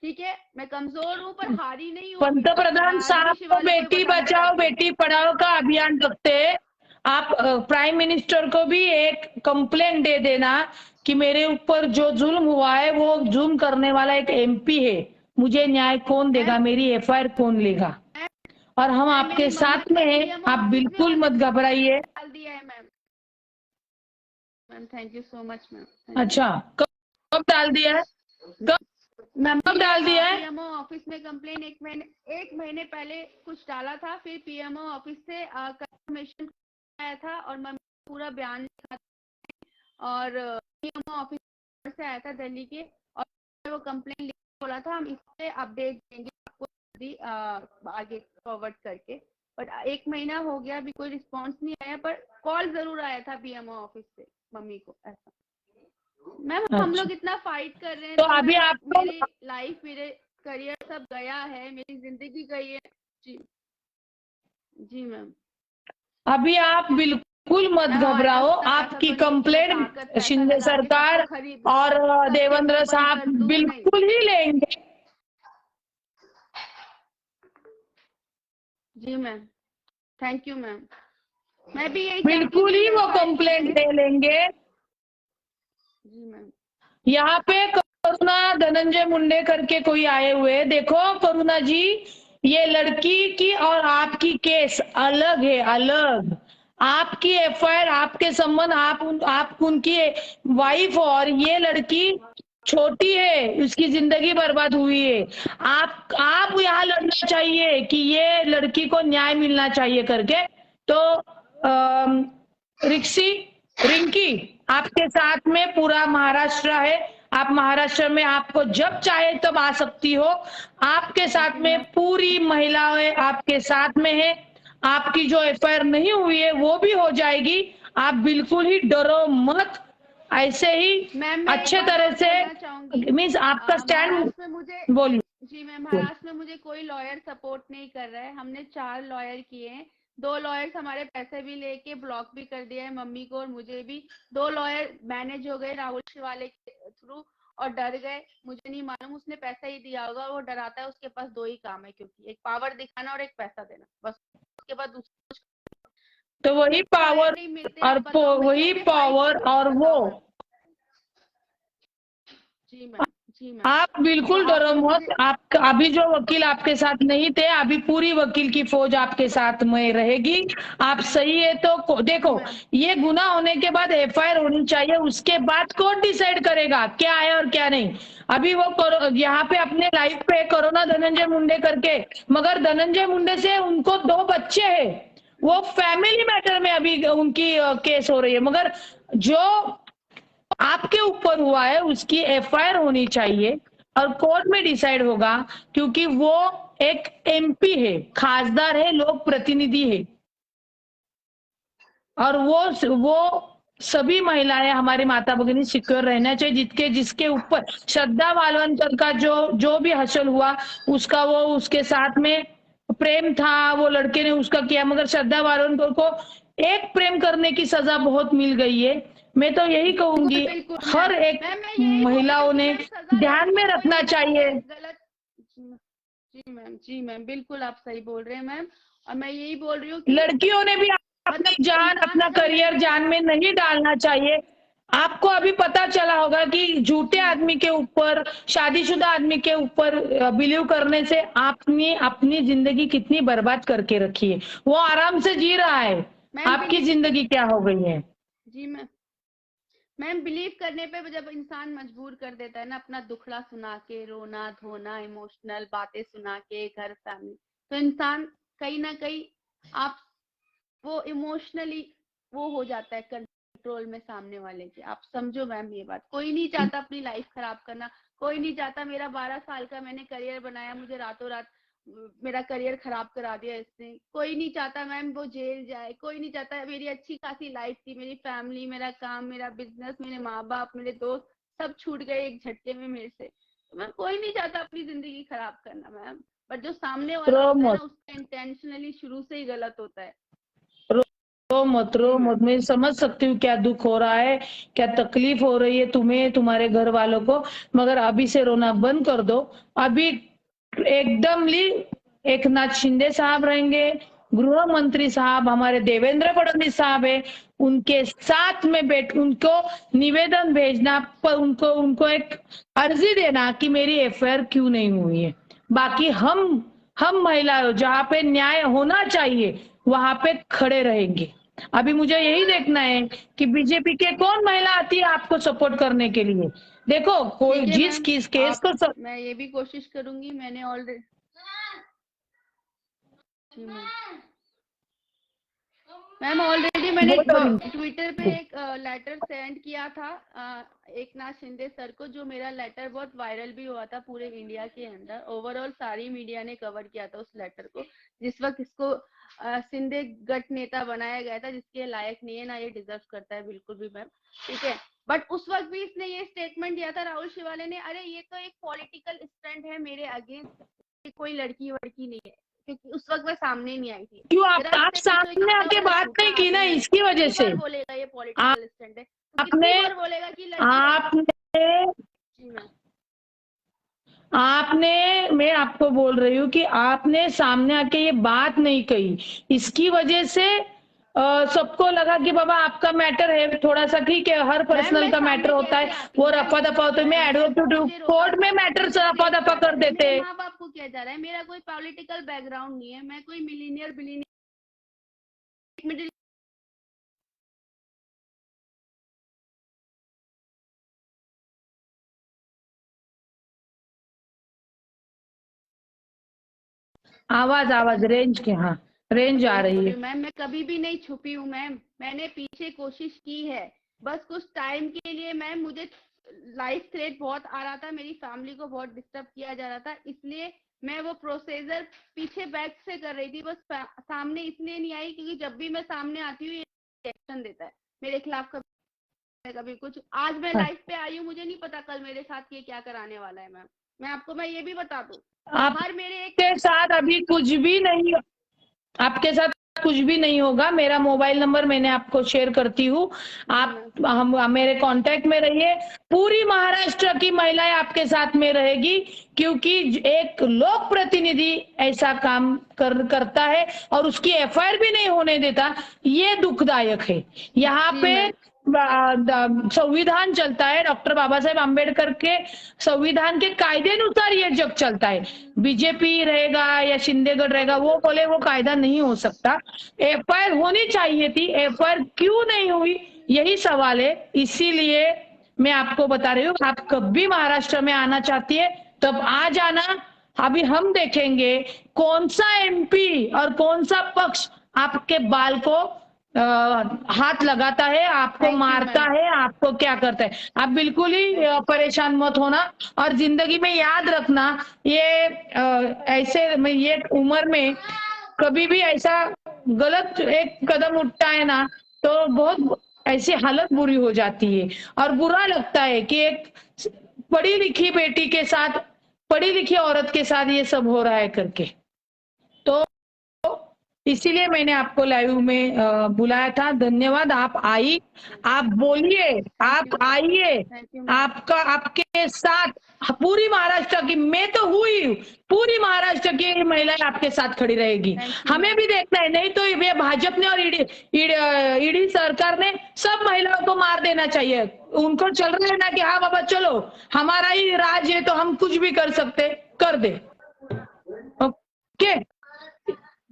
ठीक है, मैं कमजोर हूँ पर हारी नहीं हूँ अभी तक। पंतप्रधान मैं साहब आदिवासी को वालों को भी बेटी बचाना बचाओ चाहती हूँ। बेटी पढ़ाओ का अभियान रखते हैं। आप प्राइम मिनिस्टर को भी एक कंप्लेंट दे देना कि मेरे ऊपर जो जुल्म हुआ है वो जुल्म करने वाला एक MP है, मुझे न्याय कौन देगा, मेरी FIR कौन लेगा, और हम मैम आपके मेरी मम्मी साथ ने में हैं, PMO आप ऑफिस में बिल्कुल मत घबराइए। डाल दिया है ma'am. Ma'am thank you so much ma'am. अच्छा, कब कब डाल दिया है, कब डाल दिया है? PMO ऑफिस में कंप्लेन एक महीने पहले कुछ डाला था, फिर PMO ऑफिस से कंफर्मेशन आया था और मम्मी पूरा बयान लिखा था, और PMO ऑफिस से आया था दिल्ली के, और वो कंप्लेन लिख बोला था हम इस पे अपडेट देंगे आपको जल्दी आगे फॉरवर्ड करके। बट एक महीना हो गया, अभी कोई रिस्पांस नहीं आया, पर कॉल जरूर आया था PMO ऑफिस से मम्मी को। ऐसा मैम हम अच्छा, लोग इतना फाइट कर रहे हैं, तो तो अभी मैं आपको, मेरी लाइफ, मेरे करियर सब गया है, मेरी जिंदगी गई है। जी जी मैम। अभी आप बिल्कुल मत मैम हमारे पास घबराओ, उतना पैसा आपकी तो नहीं है कि मैं ताकत कंप्लेंट पैसा शिंदे लगा के सबको सरकार खरीद लूं, और सबके मुंह देवेंद्र बंद साहब कर दूं। नहीं, बिल्कुल ही लेंगे। जी मैम, थैंक यू मैम। मैं भी यही चाहती हूँ बिल्कुल मेरी ही वो FIR हो कंप्लेंट जाए। ले लेंगे। जी मैम। यहाँ पे करुणा धनंजय मुंडे करके कोई आए हुए, देखो करुणा जी, ये लड़की की और आपकी केस अलग है, अलग। आपकी FIR, आपके संबंध, आप उनकी वाइफ हो, और ये लड़की छोटी है, उसकी जिंदगी बर्बाद हुई है। आप यहाँ लड़ना चाहिए कि ये लड़की को न्याय मिलना चाहिए करके। तो रिक्सी, रिंकी, आपके साथ में पूरा महाराष्ट्र है, आप महाराष्ट्र में आपको जब चाहे तब आ सकती हो, आपके साथ में पूरी महिलाएं आपके साथ में है। आपकी जो FIR नहीं हुई है वो भी हो जाएगी, आप बिल्कुल ही डरो मत, ऐसे ही मैम मैं एक अच्छे बात तरह और से, बोलना चाहूंगी, मीन्स आपका स्टैंड, महाराष्ट्र में मुझे, बोलिए। जी मैम, महाराष्ट्र में मुझे कोई लॉयर सपोर्ट नहीं कर रहा है। हमने 4 लॉयर किए हैं, 2 लॉयर्स हमारे पैसे भी लेके ब्लॉक भी कर दिया है मम्मी को और मुझे भी। 2 लॉयर मैनेज हो गए राहुल शिवाले के थ्रू और डर गए, मुझे नहीं मालूम, उसने पैसा ही दिया होगा, वो डराता है, उसके पास 2 ही काम है, क्योंकि एक पावर दिखाना और एक पैसा देना, बस उसके बाद दूसरा तो वही लॉयर पावर नहीं मिलते। और आप बताओ मैं वही कैसे फाइट पावर करूं, और वो, बताओ मैम। जी मैम, जी मैम। आप तो बिल्कुल आप डरो लोग मत। मुझे, आप अभी जो वकील आपके साथ नहीं थे, अभी पूरी वकील की फौज आपके साथ में रहेगी। आप सही है तो जी देखो, मैम, ये गुनाह होने के बाद FIR होनी चाहिए, उसके बाद कोर्ट डिसाइड करेगा क्या है और क्या नहीं। अभी वो यहाँ पे अपने लाइफ पे करुणा धनंजय मुंडे करके, मगर धनंजय मुंडे से उनको 2 बच्चे हैं, वो फैमिली मैटर में अभी उनकी केस हो रही है, मगर जो आपके ऊपर हुआ है उसकी FIR होनी चाहिए और कोर्ट में डिसाइड होगा, क्योंकि वो एक MP है, खासदार है, लोक प्रतिनिधि है, और वो सभी महिलाएं, हमारी माता भगिनी सिक्योर रहना चाहिए। जिसके ऊपर श्रद्धा वालवंकर का जो भी हसल हुआ, उसका वो उसके साथ में प्रेम था, वो लड़के ने उसका किया, मगर श्रद्धा वालवंकर को एक प्रेम करने की सजा बहुत मिल गई है। मैं तो यही बिल्कुल कहूंगी, बिल्कुल हर मैम। एक मैम मैं यही बोल रही हूँ महिलाओं कि ने मैम सजा ध्यान में लड़कियों को ही रखना मिलना चाहिए। चाहिए, गलत। जी मैम, जी मैम, बिल्कुल आप सही बोल रहे हैं मैम। और मैं यही बोल रही हूँ कि लड़कियों ने भी मतलब अपनी जान, इंसान अपना अगर करियर लड़की, जान में नहीं डालना चाहिए। आपको अभी पता चला होगा कि झूठे आदमी के ऊपर, शादीशुदा आदमी के ऊपर बिलीव करने से आपने अपनी जिंदगी कितनी बर्बाद करके रखी है। वो आराम से जी रहा है, मैम आपकी जिंदगी क्या हो गई है। जी मैम बिलीव करने पे जब इंसान मजबूर कर देता है ना, अपना दुखड़ा सुना के, रोना धोना, इमोशनल बातें सुना के, घर फैमिली, तो इंसान कहीं ना कहीं आप वो इमोशनली वो हो जाता है कंट्रोल में सामने वाले के। आप समझो मैम, ये बात कोई नहीं चाहता अपनी लाइफ खराब करना, कोई नहीं चाहता। मेरा 12 साल का मैंने करियर बनाया, मुझे रातों रात मेरा करियर खराब करा दिया इसने। कोई नहीं चाहता मैम वो जेल जाए, कोई नहीं चाहता। मेरी अच्छी खासी लाइफ थी, मेरी फैमिली, मेरा काम, मेरा बिजनेस, मेरे माँ बाप, मेरे दोस्त सब छूट गए एक झटके में मेरे से। तो मैम कोई नहीं चाहता अपनी जिंदगी खराब करना मैम, बट जो सामने वाला होता है ना, उसका इंटेंशनली शुरू से ही गलत होता है। रो मत, मैं समझ सकती हूँ क्या दुख हो रहा है, क्या तकलीफ हो रही है तुम्हें, तुम्हारे घर वालों को, मगर अभी से रोना बंद कर दो। अभी एकदम एकनाथ शिंदे साहब रहेंगे, गृह मंत्री साहब हमारे देवेंद्र फडणवीस साहब है, उनके साथ में बैठ उनको निवेदन भेजना, पर उनको एक अर्जी देना कि मेरी एफआईआर क्यों नहीं हुई है। बाकी हम महिलाएं जहाँ पे न्याय होना चाहिए वहां पे खड़े रहेंगे। अभी मुझे यही देखना है कि बीजेपी के कौन महिला आती है आपको सपोर्ट करने के लिए। देखो कोई जिस किस केस को मैं ये भी कोशिश करूंगी। मैंने ऑलरेडी मैम ऑलरेडी मैंने ट्विटर पे एक लेटर सेंड किया था एकनाथ शिंदे सर को, जो मेरा लेटर बहुत वायरल भी हुआ था पूरे इंडिया के अंदर। ओवरऑल सारी मीडिया ने कवर किया था उस लेटर को, जिस वक्त इसको शिंदे गट नेता बनाया गया था, जिसके लायक नहीं है, ना ये डिजर्व करता है बिल्कुल भी मैम, ठीक है। बट उस वक्त भी इसने ये स्टेटमेंट दिया था राहुल शिवाले ने, अरे ये तो एक पॉलिटिकल स्टंट है मेरे अगेंस्ट, कोई लड़की वड़की नहीं है, क्योंकि उस वक्त मैं सामने नहीं आई थी। क्यों आप सामने आके बात नहीं की ना, इसकी वजह से बोलेगा ये पॉलिटिकल स्टंट है, आपने बोलेगा कि आपने मैं आपको बोल रही हूँ कि आपने सामने आके ये बात नहीं कही, इसकी वजह से सबको लगा कि बाबा आपका मैटर है थोड़ा सा, ठीक है, हर पर्सनल का मैटर होता है, वो रफा दफा होता है। मैं एडवोकेट कोर्ट में मैटर रफा दफा कर देते हैं। माँ बाप को किया जा रहा है, मेरा कोई पॉलिटिकल बैकग्राउंड नहीं है, मैं कोई मिलीनियर मिडिल आवाज रेंज के, हाँ रेंज आ रही है मैम। मैं कभी भी नहीं छुपी हूँ मैम, मैंने पीछे कोशिश की है, बस कुछ टाइम के लिए मैम मुझे लाइफ थ्रेट बहुत आ रहा था, मेरी फैमिली को बहुत डिस्टर्ब किया जा रहा था, इसलिए मैं वो प्रोसीजर पीछे बैक से कर रही थी। बस सामने इसलिए नहीं आई क्योंकि जब भी मैं सामने आती हूँ ये एक्शन देता है मेरे खिलाफ, कभी कुछ। आज मैं लाइफ पे आई हूँ, मुझे नहीं पता कल मेरे साथ ये क्या कराने वाला है मैम। मैं ये भी बता दूं, हर मेरे के साथ अभी कुछ भी नहीं, आपके साथ कुछ भी नहीं होगा। मेरा मोबाइल नंबर मैंने आपको शेयर करती हूँ, आप हम मेरे कांटेक्ट में रहिए। पूरी महाराष्ट्र की महिलाएं आपके साथ में रहेगी, क्योंकि एक लोक प्रतिनिधि ऐसा काम करता है और उसकी एफआईआर भी नहीं होने देता, ये दुखदायक है। यहाँ पे संविधान चलता है, डॉक्टर बाबा साहेब आंबेडकर के संविधान के कायदेनुसार ये जग चलता है। बीजेपी रहेगा या शिंदेगढ़ रहेगा, वो बोले वो कायदा नहीं हो सकता। एफआईआर होनी चाहिए थी, एफआईआर क्यों नहीं हुई, यही सवाल है। इसीलिए मैं आपको बता रही हूँ, आप कभी महाराष्ट्र में आना चाहती है तब आ जाना। अभी हम देखेंगे कौन सा एमपी और कौन सा पक्ष आपके बाल को हाथ लगाता है, आपको मारता है, आपको क्या करता है। आप बिल्कुल ही परेशान मत होना, और जिंदगी में याद रखना, ये ऐसे ये उम्र में कभी भी ऐसा गलत एक कदम उठता है ना, तो बहुत ऐसी हालत बुरी हो जाती है और बुरा लगता है कि एक पढ़ी लिखी बेटी के साथ, पढ़ी लिखी औरत के साथ ये सब हो रहा है करके। तो इसीलिए मैंने आपको लाइव में बुलाया था। धन्यवाद, आप आई, आप बोलिए, आप आइए, थैंक यू। आपका आपके साथ पूरी महाराष्ट्र की, मैं तो हुई, पूरी महाराष्ट्र की महिलाएं आपके साथ खड़ी रहेगी। Thank you, हमें भी देखना है, नहीं तो ये भाजपा ने और ईडी सरकार ने सब महिलाओं को मार देना चाहिए। उनको चल रहा है ना कि हाँ बाबा चलो हमारा ही राज है तो हम कुछ भी कर सकते, कर दे। ओके,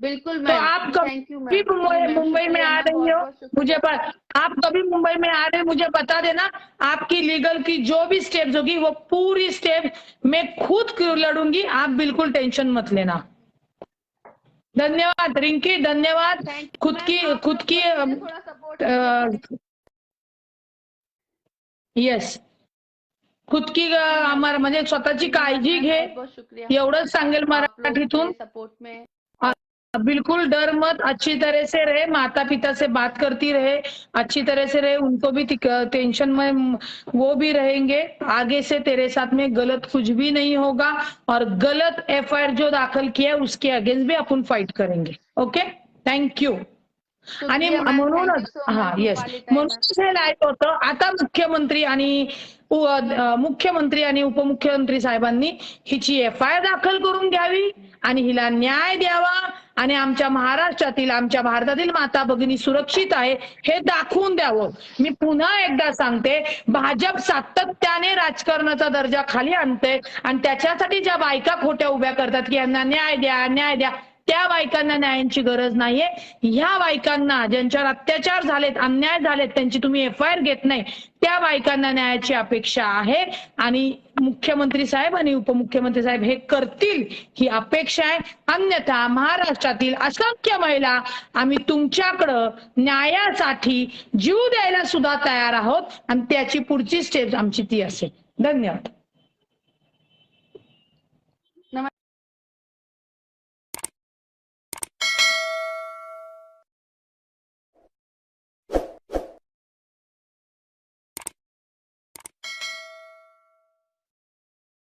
बिल्कुल तो मैम। आप थैंक यू कभी मैम। मुंबई में आ रही हो मुझे आप कभी मुंबई में आ रहे हो मुझे बता देना। आपकी लीगल की जो भी स्टेप्स होगी वो पूरी स्टेप मैं खुद लड़ूंगी, आप बिल्कुल टेंशन मत लेना। धन्यवाद रिंकी, धन्यवाद। खुद की थोड़ा सपोर्ट। येस, खुद की म्हणजे स्वतःची काळजी घे, बहुत शुक्रिया। एवढंच सांगेल मराठीतून। सपोर्ट में बिल्कुल डर मत, अच्छी तरह से रहे, माता पिता से बात करती रहे, अच्छी तरह से रहे, उनको भी टेंशन में वो भी रहेंगे। आगे से तेरे साथ में गलत कुछ भी नहीं होगा और गलत एफआईआर जो दाखल किया है उसके अगेंस्ट भी अपन फाइट करेंगे। Okay, thank you. आणि म्हणूनच हा येस, म्हणूनच हे लाईव्ह होतं। आता मुख्यमंत्री आणि उपमुख्यमंत्री साहेबांनी हिची एफआयआर दाखल करून घ्यावी आणि हिला न्याय द्यावा आणि आमच्या महाराष्ट्रातील, आमच्या भारतातील माता भगिनी सुरक्षित आहे हे दाखवून द्यावं। मी पुन्हा एकदा सांगते, भाजप सातत्याने राजकारणाचा दर्जा खाली आणते आणि त्याच्यासाठी ज्या बायका खोट्या उभ्या करतात की यांना न्याय द्या, न्याय द्या, त्या बायकांना न्यायाची गरज नाहीये। ह्या बायकांना ज्यांच्यावर अत्याचार झालेत, अन्याय झालेत, त्यांची तुम्ही एफआयआर घेत नाही, त्या बायकांना न्यायाची अपेक्षा आहे आणि मुख्यमंत्री साहेब आणि उपमुख्यमंत्री साहेब हे करतील ही अपेक्षा आहे। अन्यथा महाराष्ट्रातील असंख्य महिला आम्ही तुमच्याकडं न्यायासाठी जीव द्यायला सुद्धा तयार आहोत आणि त्याची पुढची स्टेप आमची ती असेल। धन्यवाद।